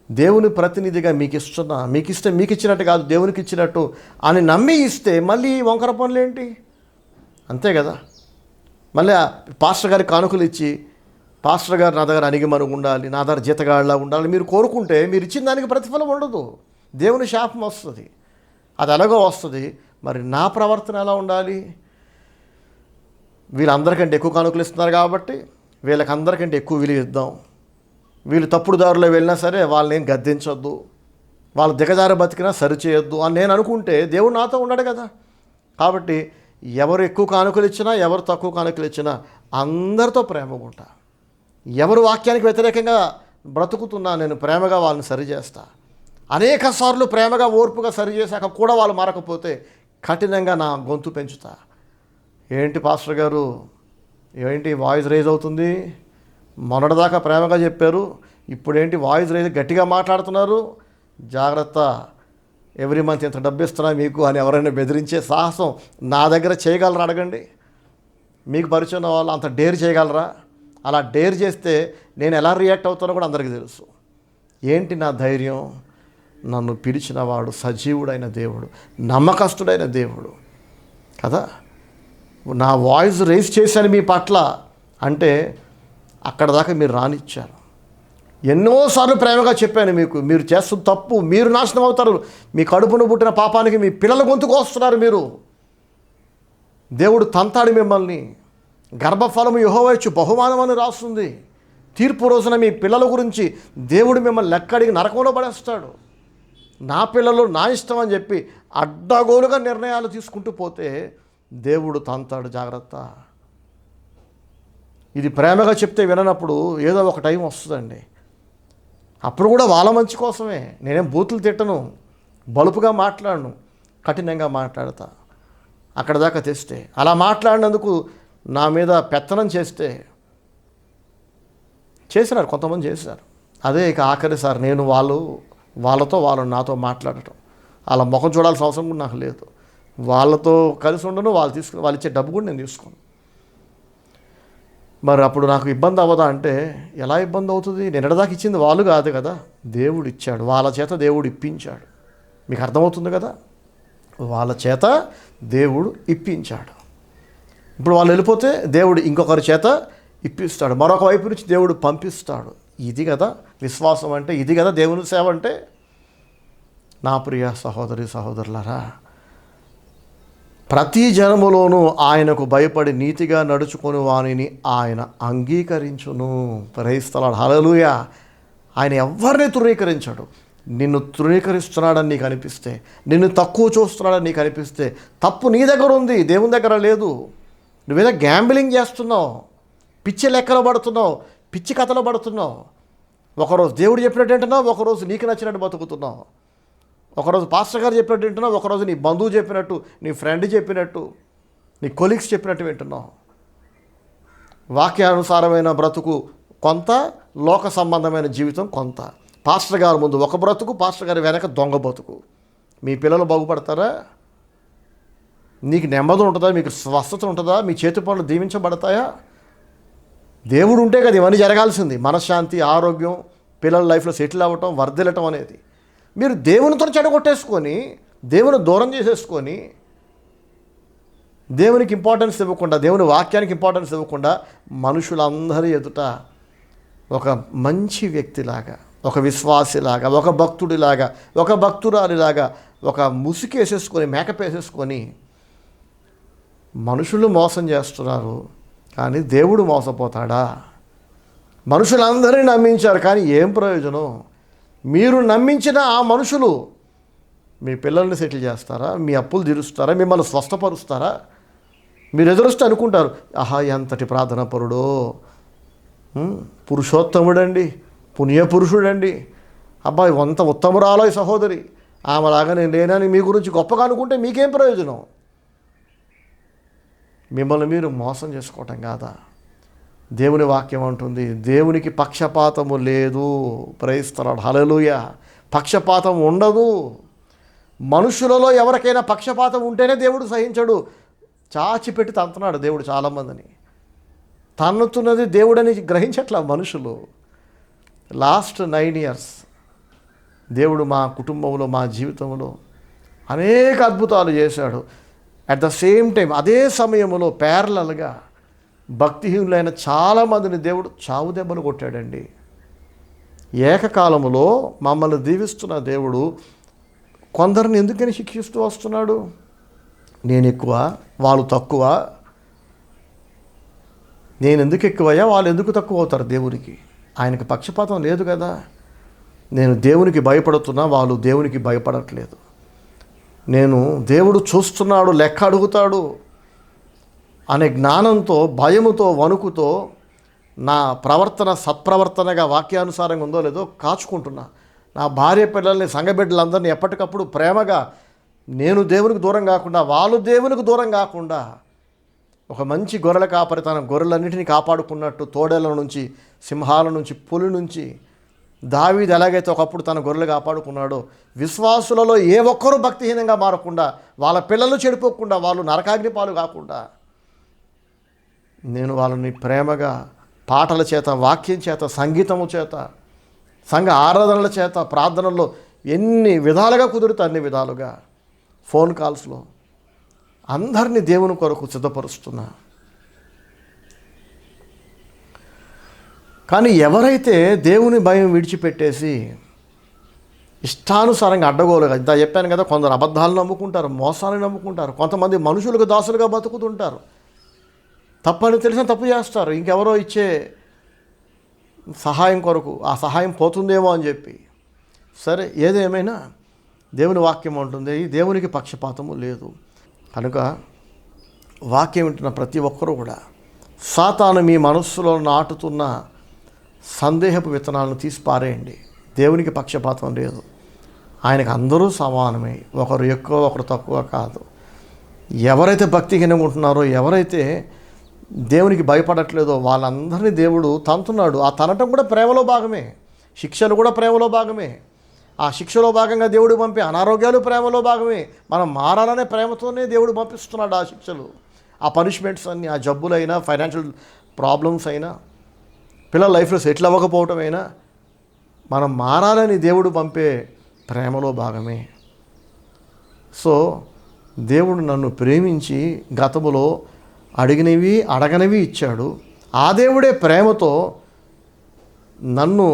దేవుని ప్రతినిధిగా మీకు ఇస్తున్నా, మీకు ఇస్తే మీకు ఇచ్చినట్టు కాదు, దేవునికి ఇచ్చినట్టు అని నమ్మి ఇస్తే మళ్ళీ వంకర పనులు ఏంటి? అంతే కదా. మళ్ళీ పాస్టర్ గారికి కానుకలు ఇచ్చి, పాస్టర్ గారు నా దగ్గర అణిగిమణిగి ఉండాలి, నా దగ్గర జీతగాడిలా ఉండాలి మీరు కోరుకుంటే మీరు ఇచ్చిన దానికి ప్రతిఫలం ఉండదు. దేవుని శాపం వస్తుంది. అది ఎలాగో వస్తుంది. మరి నా ప్రవర్తన ఎలా ఉండాలి? వీళ్ళందరికంటే ఎక్కువ కానుకలు ఇస్తున్నారు కాబట్టి వీళ్ళకి అందరికంటే ఎక్కువ విలువ ఇద్దాం. వీళ్ళు తప్పుడు దారిలో వెళ్ళినా సరే వాళ్ళని ఏం గద్దించొద్దు, వాళ్ళు దిగజారి బతికినా సరిచేయొద్దు అని నేను అనుకుంటే దేవుడు నాతో ఉన్నాడు కదా. కాబట్టి ఎవరు ఎక్కువ కానుకలు ఇచ్చినా, ఎవరు తక్కువ కానుకలు ఇచ్చినా అందరితో ప్రేమగా ఉంటా. ఎవరు వాక్యానికి వ్యతిరేకంగా బ్రతుకుతున్నా నేను ప్రేమగా వాళ్ళని సరిచేస్తా. అనేక సార్లు ప్రేమగా ఓర్పుగా సరిచేశాక కూడా వాళ్ళు మారకపోతే కఠినంగా నా గొంతు పెంచుతా. ఏంటి పాస్టర్ గారు, ఏంటి వాయిస్ రైజ్ అవుతుంది? మొన్నటిదాకా ప్రేమగా చెప్పారు, ఇప్పుడేంటి వాయిస్ రైజ్ గట్టిగా మాట్లాడుతున్నారు? జాగ్రత్త, ఎవ్రీ మంత్ ఇంత డబ్బు ఇస్తున్నా మీకు అని ఎవరైనా బెదిరించే సాహసం నా దగ్గర చేయగలరా అడగండి. మీకు పరిచయం వాళ్ళు అంత డేర్ చేయగలరా? అలా డేర్ చేస్తే నేను ఎలా రియాక్ట్ అవుతానో కూడా అందరికీ తెలుసు. ఏంటి నా ధైర్యం? నన్ను పిలిచిన వాడు సజీవుడైన దేవుడు, నమ్మకస్తుడైన దేవుడు కదా. నా వాయిస్ రైజ్ చేశాను మీ పట్ల అంటే అక్కడ దాకా మీరు రానిచ్చారు. ఎన్నోసార్లు ప్రేమగా చెప్పాను మీకు, మీరు చేస్తున్న తప్పు, మీరు నాశనం అవుతారు, మీ కడుపును పుట్టిన పాపానికి మీ పిల్లల గొంతుకు వస్తున్నారు మీరు. దేవుడు తంతాడు మిమ్మల్ని. గర్భఫలము యెహోవా ఇచ్చు బహుమానం అని రాస్తుంది. తీర్పు రోజున మీ పిల్లల గురించి దేవుడు మిమ్మల్ని లెక్కడికి నరకంలో పడేస్తాడు. నా పిల్లలు నా ఇష్టం అని చెప్పి అడ్డగోలుగా నిర్ణయాలు తీసుకుంటూ పోతే దేవుడు తంతాడు. జాగ్రత్త. ఇది ప్రేమగా చెప్తే విననప్పుడు ఏదో ఒక టైం వస్తుందండి. అప్పుడు కూడా వాళ్ళ మంచి కోసమే. నేనేం బూతులు తిట్టను, బలుపుగా మాట్లాడను, కఠినంగా మాట్లాడతా. అక్కడ దాకా తెస్తే అలా మాట్లాడినందుకు నా మీద పెత్తనం చేసినారు, కొంతమంది చేశారు. అదే ఇక ఆఖరిసారి నేను వాళ్ళతో వాళ్ళు నాతో మాట్లాడటం, అలా ముఖం చూడాల్సిన అవసరం కూడా నాకు లేదు. వాళ్ళతో కలిసి ఉండను, వాళ్ళు ఇచ్చే డబ్బు కూడా నేను తీసుకోను. మరి అప్పుడు నాకు ఇబ్బంది అవ్వదా అంటే ఎలా ఇబ్బంది అవుతుంది? నేను ఎడదాకా ఇచ్చింది వాళ్ళు కాదు కదా, దేవుడు ఇచ్చాడు. వాళ్ళ చేత దేవుడు ఇప్పించాడు. మీకు అర్థమవుతుంది కదా, వాళ్ళ చేత దేవుడు ఇప్పించాడు. ఇప్పుడు వాళ్ళు వెళ్ళిపోతే దేవుడు ఇంకొకరి చేత ఇప్పిస్తాడు, మరొక వైపు నుంచి దేవుడు పంపిస్తాడు. ఇది కదా విశ్వాసం అంటే, ఇది కదా దేవుని సేవ అంటే. నా ప్రియ సహోదరి సహోదరులారా, ప్రతి జనములోనూ ఆయనకు భయపడి నీతిగా నడుచుకొని వానిని ఆయన అంగీకరించును. ప్రైస్తలాడు, హల్లెలూయా. ఆయన ఎవరిని తృణీకరించాడు. నిన్ను తృణీకరిస్తున్నాడని నీకు అనిపిస్తే, నిన్ను తక్కువ చూస్తున్నాడని నీకు అనిపిస్తే తప్పు నీ దగ్గర ఉంది, దేవుని దగ్గర లేదు. నువ్వేదో గ్యాంబ్లింగ్ చేస్తున్నావు, పిచ్చి లెక్కలు పడుతున్నావు, పిచ్చి కథలు పడుతున్నావు. ఒకరోజు దేవుడు చెప్పినట్టు వింటున్నావు, ఒకరోజు నీకు నచ్చినట్టు బతుకుతున్నావు. ఒకరోజు పాస్టర్ గారు చెప్పినట్టు వింటున్నావు, ఒకరోజు నీ బంధువు చెప్పినట్టు, నీ ఫ్రెండ్ చెప్పినట్టు, నీ కొలీగ్స్ చెప్పినట్టు వింటున్నావు. వాక్యానుసారమైన బ్రతుకు కొంత, లోక సంబంధమైన జీవితం కొంత. పాస్టర్ గారు ముందు ఒక బ్రతుకు, పాస్టర్ గారి వెనక దొంగ బ్రతుకు. మీ పిల్లలు బాగుపడతారా? నీకు నెమ్మది ఉంటుందా? మీకు స్వస్థత ఉంటుందా? మీ చేతి పనులు దీవించబడతాయా? దేవుడు ఉంటే కదా ఇవన్నీ జరగాల్సింది. మనశ్శాంతి, ఆరోగ్యం, పిల్లల లైఫ్లో సెటిల్ అవ్వటం, వర్ధిల్లటం అనేది. మీరు దేవునితో చెడగొట్టేసుకొని దేవుని దూరం చేసేసుకొని దేవునికి ఇంపార్టెన్స్ ఇవ్వకుండా, దేవుని వాక్యానికి ఇంపార్టెన్స్ ఇవ్వకుండా మనుషులందరి ఎదుట ఒక మంచి వ్యక్తిలాగా, ఒక విశ్వాసిలాగా, ఒక భక్తుడిలాగా, ఒక భక్తురాలిలాగా ఒక ముసుకేసేసుకొని, మేకప్ వేసేసుకొని మనుషులు మోసం చేస్తున్నారు, కానీ దేవుడు మోసపోతాడా? మనుషులందరినీ నమ్మించారు, కానీ ఏం ప్రయోజనం? మీరు నమ్మించిన ఆ మనుషులు మీ పిల్లల్ని సెటిల్ చేస్తారా? మీ అప్పులు తీరుస్తారా? మిమ్మల్ని స్వస్థపరుస్తారా? మీరు ఎదురుస్తూ అనుకుంటారు, ఆహా ఎంతటి ప్రార్థన పరుడో, పురుషోత్తముడండి, పుణ్యపురుషుడండి, అబ్బాయి వంత ఉత్తమురాలో ఈ సహోదరి, ఆమెలాగా నేను లేనని మీ గురించి గొప్పగా అనుకుంటే మీకేం ప్రయోజనం? మిమ్మల్ని మీరు మోసం చేసుకోవటం కాదా? దేవుని వాక్యం అంటుంది, దేవునికి పక్షపాతము లేదు. ప్రైస్తలాడు, హల్లెలూయా. పక్షపాతం ఉండదు. మనుషులలో ఎవరికైనా పక్షపాతం ఉంటేనే దేవుడు సహించడు. చాచిపెట్టి తంతున్నాడు దేవుడు చాలామందిని. తన్నుతున్నది దేవుడని గ్రహించట్లా మనుషులు. లాస్ట్ 9 years దేవుడు మా కుటుంబంలో, మా జీవితంలో అనేక అద్భుతాలు చేశాడు. అట్ ద సేమ్ టైం అదే సమయంలో ప్యారలల్గా భక్తిహీనులైన చాలామందిని దేవుడు చావు దెబ్బలు కొట్టాడండి. ఏకకాలంలో మమ్మల్ని దీవిస్తున్న దేవుడు కొందరిని ఎందుకని శిక్షిస్తూ వస్తున్నాడు? నేను ఎక్కువ, వాళ్ళు తక్కువ, నేను ఎందుకు ఎక్కువయ్యా, వాళ్ళు ఎందుకు తక్కువ అవుతారు దేవునికి? ఆయనకి పక్షపాతం లేదు కదా. నేను దేవునికి భయపడుతున్నా, వాళ్ళు దేవునికి భయపడట్లేదు. నేను దేవుడు చూస్తున్నాడు, లెక్క అడుగుతాడు అనే జ్ఞానంతో, భయముతో, వణుకుతో నా ప్రవర్తన సత్ప్రవర్తనగా వాక్యానుసారంగా ఉందో లేదో కాచుకుంటున్నా. నా భార్య పిల్లల్ని, సంఘబిడ్డలందరినీ ఎప్పటికప్పుడు ప్రేమగా, నేను దేవునికి దూరం కాకుండా, వాళ్ళు దేవునికి దూరం కాకుండా, ఒక మంచి గొర్రెల కాపరి తన గొర్రెలన్నింటినీ కాపాడుకున్నట్టు, తోడేళ్ల నుంచి, సింహాల నుంచి, పులి నుంచి దావీదు ఎలాగైతే ఒకప్పుడు తన గొర్రెలు కాపాడుకున్నాడో, విశ్వాసులలో ఏ ఒక్కరూ భక్తిహీనంగా మారకుండా, వాళ్ళ పిల్లలు చెడిపోకుండా, వాళ్ళు నరకాగ్ని పాలు కాకుండా నేను వాళ్ళని ప్రేమగా పాటల చేత, వాక్యం చేత, సంగీతము చేత, సంఘ ఆరాధనల చేత, ప్రార్థనల్లో ఎన్ని విధాలుగా కుదురుతా అన్ని విధాలుగా, ఫోన్ కాల్స్లో అందరినీ దేవుని కొరకు సిద్ధపరుస్తున్నా. కానీ ఎవరైతే దేవుని భయం విడిచిపెట్టేసి ఇష్టానుసారంగా అడ్డగోలుగా, ఇంత చెప్పాను కదా, కొందరు అబద్ధాలను నమ్ముకుంటారు, మోసాలను నమ్ముకుంటారు, కొంతమంది మనుషులకు దాసులుగా బతుకుతుంటారు, తప్పని తెలిసిన తప్పు చేస్తారు, ఇంకెవరో ఇచ్చే సహాయం కొరకు ఆ సహాయం పోతుందేమో అని చెప్పి. సరే, ఏదేమైనా దేవుని వాక్యం ఉంటుంది, దేవునికి పక్షపాతము లేదు. కనుక వాక్యం వింటున్న ప్రతి ఒక్కరూ కూడా సాతాను మీ మనస్సులో నాటుతున్న సందేహపు విత్తనాలను తీసి పారేయండి. దేవునికి పక్షపాతం లేదు. ఆయనకు అందరూ సమానమే, ఒకరు ఎక్కువ ఒకరు తక్కువ కాదు. ఎవరైతే భక్తిహీనంగా ఉంటున్నారో, ఎవరైతే దేవునికి భయపడట్లేదో వాళ్ళందరినీ దేవుడు తంతున్నాడు. ఆ తనటం కూడా ప్రేమలో భాగమే, శిక్షలు కూడా ప్రేమలో భాగమే. ఆ శిక్షలో భాగంగా దేవుడు పంపే అనారోగ్యాలు ప్రేమలో భాగమే. మనం మారాలనే ప్రేమతోనే దేవుడు పంపిస్తున్నాడు ఆ శిక్షలు, ఆ పనిష్మెంట్స్ అన్నీ, ఆ జబ్బులైనా, ఫైనాన్షియల్ ప్రాబ్లమ్స్ అయినా, పిల్లల లైఫ్లో సెటిల్ అవ్వకపోవటం అయినా, మనం మారాలని దేవుడు పంపే ప్రేమలో భాగమే. సో దేవుడు నన్ను ప్రేమించి గతములో అడిగినవి అడగనివి ఇచ్చాడు. ఆ దేవుడే ప్రేమతో నన్ను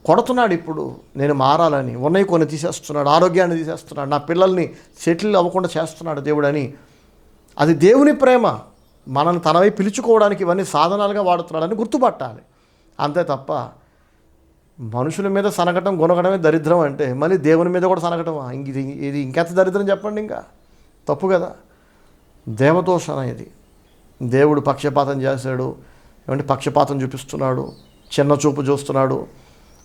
కొడుతున్నాడు. ఇప్పుడు నేను మారాలని ఉన్నవి కొన్ని తీసేస్తున్నాడు, ఆరోగ్యాన్ని తీసేస్తున్నాడు, నా పిల్లల్ని సెటిల్ అవ్వకుండా చేస్తున్నాడు దేవుడని. అది దేవుని ప్రేమ. మనల్ని తనవై పిలుచుకోవడానికి ఇవన్నీ సాధనాలుగా వాడుతున్నాడని గుర్తుపట్టాలి. అంతే తప్ప మనుషుల మీద సనగటం, గొనగడమే దరిద్రం అంటే మళ్ళీ దేవుని మీద కూడా సనగటమా? ఇది ఇంకెంత దరిద్రం చెప్పండి. ఇంకా తప్పు కదా, దేవదోషణ ఇది. దేవుడు పక్షపాతం చేశాడు, ఏమంటే పక్షపాతం చూపిస్తున్నాడు, చిన్న చూపు చూస్తున్నాడు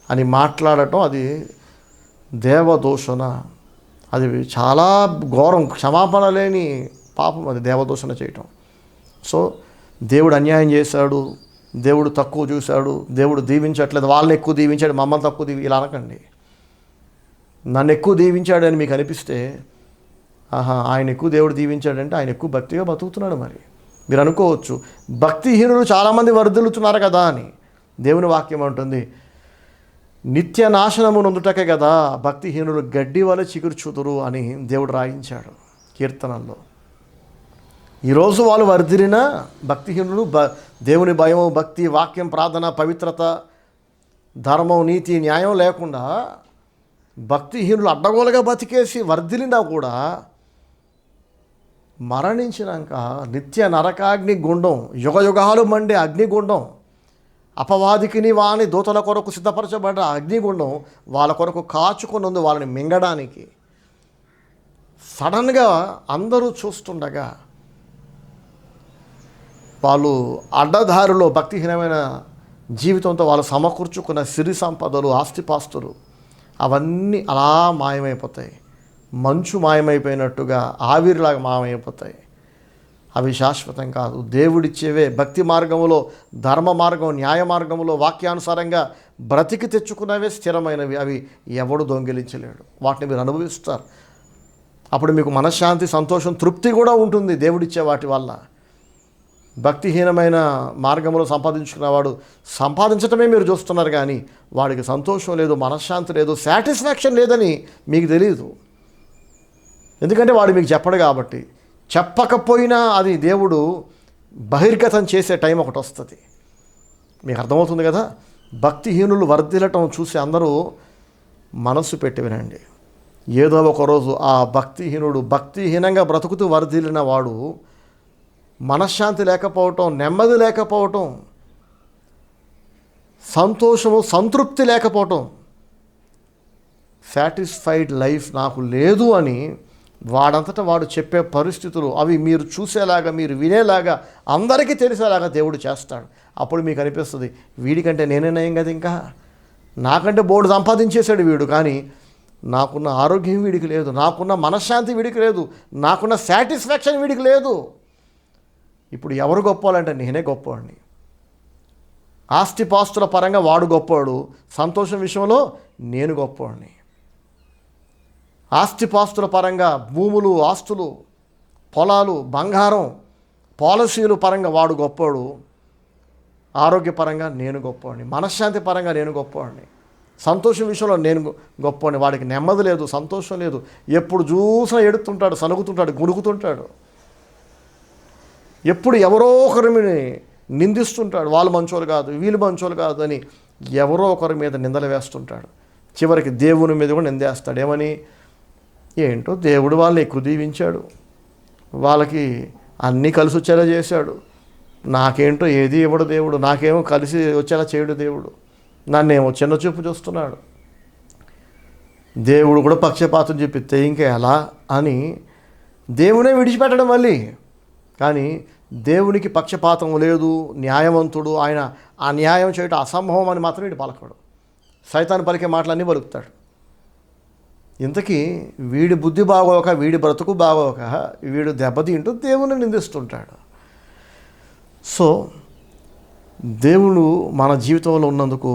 అని మాట్లాడటం అది దేవదూషణ. అది చాలా ఘోరం, క్షమాపణ లేని పాపం అది దేవదూషణ చేయటం. సో దేవుడు అన్యాయం చేశాడు, దేవుడు తక్కువ చూశాడు, దేవుడు దీవించట్లేదు, వాళ్ళని ఎక్కువ దీవించాడు, మమ్మల్ని తక్కువ ఇలా అనకండి. నన్ను ఎక్కువ దీవించాడని మీకు అనిపిస్తే, ఆహా ఆయన ఎక్కువ దేవుడు దీవించాడంటే ఆయన ఎక్కువ భక్తిగా బతుకుతున్నాడు. మరి మీరు అనుకోవచ్చు భక్తిహీనులు చాలామంది వర్ధిల్లుతున్నారు కదా అని. దేవుని వాక్యం అంటుంది, నిత్య నాశనము నొందుటకే కదా భక్తిహీనులు గడ్డి వలె చిగుర్చుదురు అని దేవుడు రాయించాడు కీర్తనల్లో. ఈరోజు వాళ్ళు వర్ధిరిన భక్తిహీనులు దేవుని భయము, భక్తి, వాక్యం, ప్రార్థన, పవిత్రత, ధర్మం, నీతి, న్యాయం లేకుండా భక్తిహీనులు అడ్డగోలుగా బతికేసి వర్ధిలినా కూడా మరణించినాక నిత్య నరకాగ్ని గుండం, యుగయుగాలు మండే అగ్నిగుండం, అపవాదికిని వాని దూతల కొరకు సిద్ధపరచబడ్డ అగ్నిగుండం వాళ్ళ కొరకు కాచుకొని ఉంది వాళ్ళని మింగడానికి. సడన్గా అందరూ చూస్తుండగా వాళ్ళు అడ్డదారిలో భక్తిహీనమైన జీవితంతో వాళ్ళు సమకూర్చుకున్న సిరి సంపదలు, ఆస్తిపాస్తులు అవన్నీ అలా మాయమైపోతాయి. మంచు మాయమైపోయినట్టుగా ఆవిరిలాగా మాయమైపోతాయి. అవి శాశ్వతం కాదు. దేవుడిచ్చేవే. భక్తి మార్గంలో, ధర్మ మార్గం, న్యాయ మార్గంలో వాక్యానుసారంగా బ్రతికి తెచ్చుకున్నవే స్థిరమైనవి. అవి ఎవడు దొంగిలించలేడు. వాటిని మీరు అనుభవిస్తారు. అప్పుడు మీకు మనశ్శాంతి, సంతోషం, తృప్తి కూడా ఉంటుంది దేవుడిచ్చే వాటి వల్ల. భక్తిహీనమైన మార్గంలో సంపాదించుకున్నవాడు సంపాదించటమే మీరు చూస్తున్నారు, కానీ వాడికి సంతోషం లేదు, మనశ్శాంతి లేదు, సాటిస్ఫాక్షన్ లేదని మీకు తెలియదు. ఎందుకంటే వాడు మీకు చెప్పడు కాబట్టి. చెప్పకపోయినా అది దేవుడు బహిర్గతం చేసే టైం ఒకటి వస్తుంది. మీకు అర్థమవుతుంది కదా. భక్తిహీనులు వర్ధిల్లటం చూసి అందరూ మనస్సు పెట్టి వినండి. ఏదో ఒకరోజు ఆ భక్తిహీనుడు భక్తిహీనంగా బ్రతుకుతూ వర్ధిల్లిన వాడు మనశ్శాంతి లేకపోవటం, నెమ్మది లేకపోవటం, సంతోషము, సంతృప్తి లేకపోవటం, సాటిస్ఫైడ్ లైఫ్ నాకు లేదు అని వాడంతటా వాడు చెప్పే పరిస్థితులు అవి మీరు చూసేలాగా, మీరు వినేలాగా, అందరికీ తెలిసేలాగా దేవుడు చేస్తాడు. అప్పుడు మీకు అనిపిస్తుంది వీడికంటే నేనే నయం కదా, ఇంకా నాకంటే బోర్డు సంపాదించేశాడు వీడు, కానీ నాకున్న ఆరోగ్యం వీడికి లేదు, నాకున్న మనశ్శాంతి వీడికి లేదు, నాకున్న సాటిస్ఫాక్షన్ వీడికి లేదు. ఇప్పుడు ఎవరు గొప్పవాళ్ళంటే నేనే గొప్పవాడిని. ఆస్తిపాస్తుల పరంగా వాడు గొప్పవాడు, సంతోషం విషయంలో నేను గొప్పవాడిని. ఆస్తిపాస్తుల పరంగా భూములు, ఆస్తులు, పొలాలు, బంగారం, పాలసీలు పరంగా వాడు గొప్పవాడు, ఆరోగ్యపరంగా నేను గొప్పవాడిని, మనశ్శాంతి పరంగా నేను గొప్పవాడిని, సంతోషం విషయంలో నేను గొప్పవాడిని. వాడికి నెమ్మది లేదు, సంతోషం లేదు, ఎప్పుడు చూసినా ఎడుతుంటాడు, సనుగుతుంటాడు, గుణుకుతుంటాడు, ఎప్పుడు ఎవరో ఒకరిని నిందిస్తుంటాడు. వాళ్ళు మంచోళ్ళు కాదు, వీళ్ళు మంచోళ్ళు కాదు అని ఎవరో ఒకరి మీద నిందలు వేస్తుంటాడు. చివరికి దేవుని మీద కూడా నిందేస్తాడు. ఏమని? ఏంటో దేవుడు వాళ్ళని ఎక్కువ దీవించాడు, వాళ్ళకి అన్నీ కలిసి వచ్చేలా చేశాడు, నాకేంటో ఏది ఇవ్వడు దేవుడు, నాకేమో కలిసి వచ్చేలా చేయడు దేవుడు, నన్నేమో చిన్న చూపు చూస్తున్నాడు, దేవుడు కూడా పక్షపాతం చెప్పితే ఇంకా ఎలా అని దేవునే విడిచిపెట్టడం మళ్ళీ. కానీ దేవునికి పక్షపాతం లేదు, న్యాయవంతుడు ఆయన, ఆ న్యాయం చేయటం అసంభవం అని మాత్రం వీడు పలకడు. సైతాను పలికే మాటలన్నీ పలుకుతాడు. ఇంతకీ వీడి బుద్ధి బాగోక, వీడి బ్రతుకు బాగోక వీడు దెబ్బతింటూ దేవుని నిందిస్తుంటాడు. సో దేవుడు మన జీవితంలో ఉన్నందుకు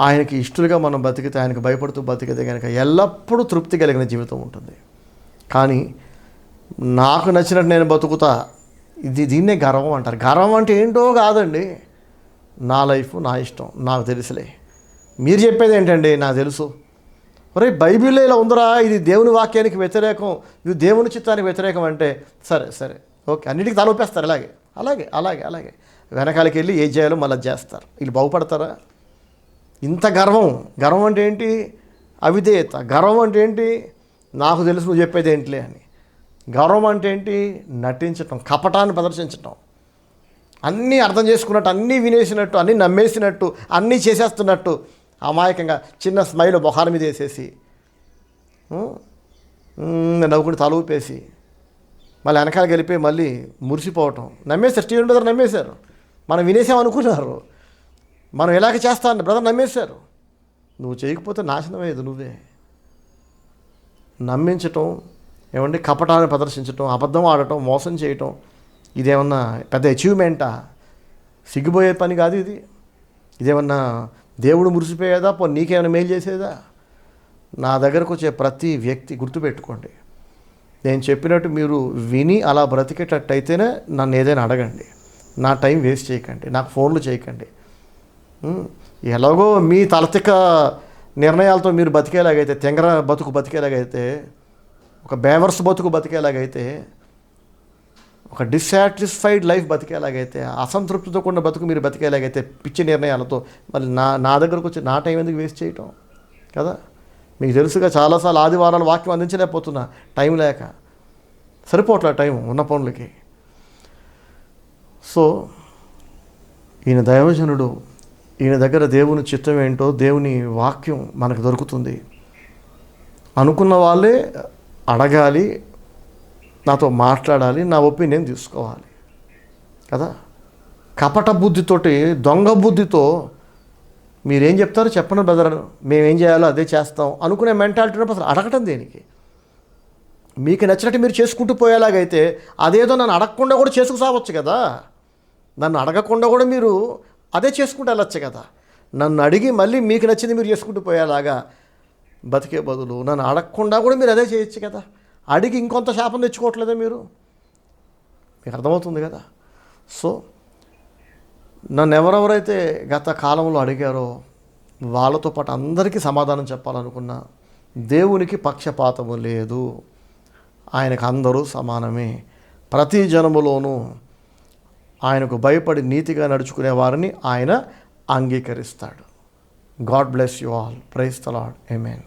ఆయనకి ఇష్టలుగా మనం బతికితే, ఆయనకు భయపడుతూ బతికితే కనుక ఎల్లప్పుడూ తృప్తి కలిగిన జీవితం ఉంటుంది. కానీ నాకు నచ్చినట్టు నేను బతుకుతా, దీన్నే గర్వం అంటారు. గర్వం అంటే ఏంటో కాదండి. నా లైఫ్ నా ఇష్టం, నాకు తెలుసులే. మీరు చెప్పేది ఏంటండి? నాకు తెలుసు. ఒరే బైబిల్లో ఇలా ఉందిరా, ఇది దేవుని వాక్యానికి వ్యతిరేకం, ఇది దేవుని చిత్తానికి వ్యతిరేకం అంటే సరే సరే ఓకే, అన్నిటికీ తలొప్పేస్తారు. అలాగే అలాగే అలాగే అలాగే వెనకాలకి వెళ్ళి ఏం చేయాలో మళ్ళీ చేస్తారు. వీళ్ళు బాగుపడతారా? ఇంత గర్వం. గర్వం అంటే ఏంటి? అవిధేయత. గర్వం అంటే ఏంటి? నాకు తెలుసు నువ్వు చెప్పేది ఏంటిలే అని. గర్వం అంటే ఏంటి? నటించటం, కపటాన్ని ప్రదర్శించటం, అన్నీ అర్థం చేసుకున్నట్టు, అన్నీ వినేసినట్టు, అన్నీ నమ్మేసినట్టు, అన్నీ చేసేస్తున్నట్టు అమాయకంగా చిన్న స్మైల్ మొహాల మీద వేసేసి నవ్వుకుని తల ఊపేసి మళ్ళీ వెనకాలకి వెళ్ళిపోయి మళ్ళీ మురిసిపోవటం. నమ్మేశారు. Steven brother నమ్మేశారు. మనం వినేసామనుకున్నారు. మనం ఇలాగ చేస్తాను బ్రదర్ నమ్మేశారు. నువ్వు చేయకపోతే నాశనం అయ్యేది నువ్వే. నమ్మించటం ఏమంటే కపటాన్ని ప్రదర్శించటం, అబద్ధం ఆడటం, మోసం చేయటం, ఇదేమన్నా పెద్ద అచీవ్మెంటా? సిగ్గుపోయే పని కాదు ఇది. ఇదేమన్నా దేవుడు మురిసిపోయేదా? నీకేమైనా మేలు చేసేదా? నా దగ్గరకు వచ్చే ప్రతి వ్యక్తి గుర్తుపెట్టుకోండి, నేను చెప్పినట్టు మీరు విని అలా బ్రతికేటట్టయితేనే నన్ను ఏదైనా అడగండి. నా టైం వేస్ట్ చేయకండి, నాకు ఫోన్లు చేయకండి. ఎలాగో మీ తలతిక్క నిర్ణయాలతో మీరు బతికేలాగైతే, తెంగర బతుకు బతికేలాగైతే, ఒక బేవర్స్ బతుకు బతికేలాగైతే, ఒక డిస్సాటిస్ఫైడ్ లైఫ్ బతికేలాగైతే, అసంతృప్తితో కూడిన బతుకు మీరు బతికేలాగైతే పిచ్చి నిర్ణయాలతో, మళ్ళీ నా దగ్గరకు వచ్చి నా టైం ఎందుకు వేస్ట్ చేయటం కదా? మీకు తెలుసుగా, చాలాసార్లు ఆదివారాలు వాక్యం అందించలేకపోతున్నా, టైం లేక, సరిపోట్లే టైం ఉన్న పనులకి. సో ఈయన దైవజనుడు, ఈయన దగ్గర దేవుని చిత్తం ఏంటో, దేవుని వాక్యం మనకు దొరుకుతుంది. అనుకున్న వాళ్ళే అడగాలి, నాతో మాట్లాడాలి, నా ఒపీనియన్ తీసుకోవాలి కదా? కపట బుద్ధితోటి, దొంగ బుద్ధితో మీరేం చెప్తారో చెప్పండి బ్రదర్, మేమేం చేయాలో అదే చేస్తాం అనుకునే మెంటాలిటీ అసలు అడగటం దేనికి? మీకు నచ్చినట్టు మీరు చేసుకుంటూ పోయేలాగైతే అదేదో నన్ను అడగకుండా కూడా చేసుకు సావచ్చు కదా. నన్ను అడగకుండా కూడా మీరు అదే చేసుకుంటూ వెళ్ళొచ్చు కదా. నన్ను అడిగి మళ్ళీ మీకు నచ్చింది మీరు చేసుకుంటూ పోయేలాగా బతికే బదులు నన్ను అడగకుండా కూడా మీరు అదే చేయొచ్చు కదా. అడిగి ఇంకొంత శాపం తెచ్చుకోవట్లేదా మీరు? మీకు అర్థమవుతుంది కదా. సో నన్ను ఎవరెవరైతే గత కాలంలో అడిగారో వాళ్ళతో పాటు అందరికీ సమాధానం చెప్పాలనుకున్నా, దేవునికి పక్షపాతము లేదు, ఆయనకు అందరూ సమానమే. ప్రతి జనములోనూ ఆయనకు భయపడి నీతిగా నడుచుకునే వారిని ఆయన అంగీకరిస్తాడు. God bless you all. Praise the Lord. Amen.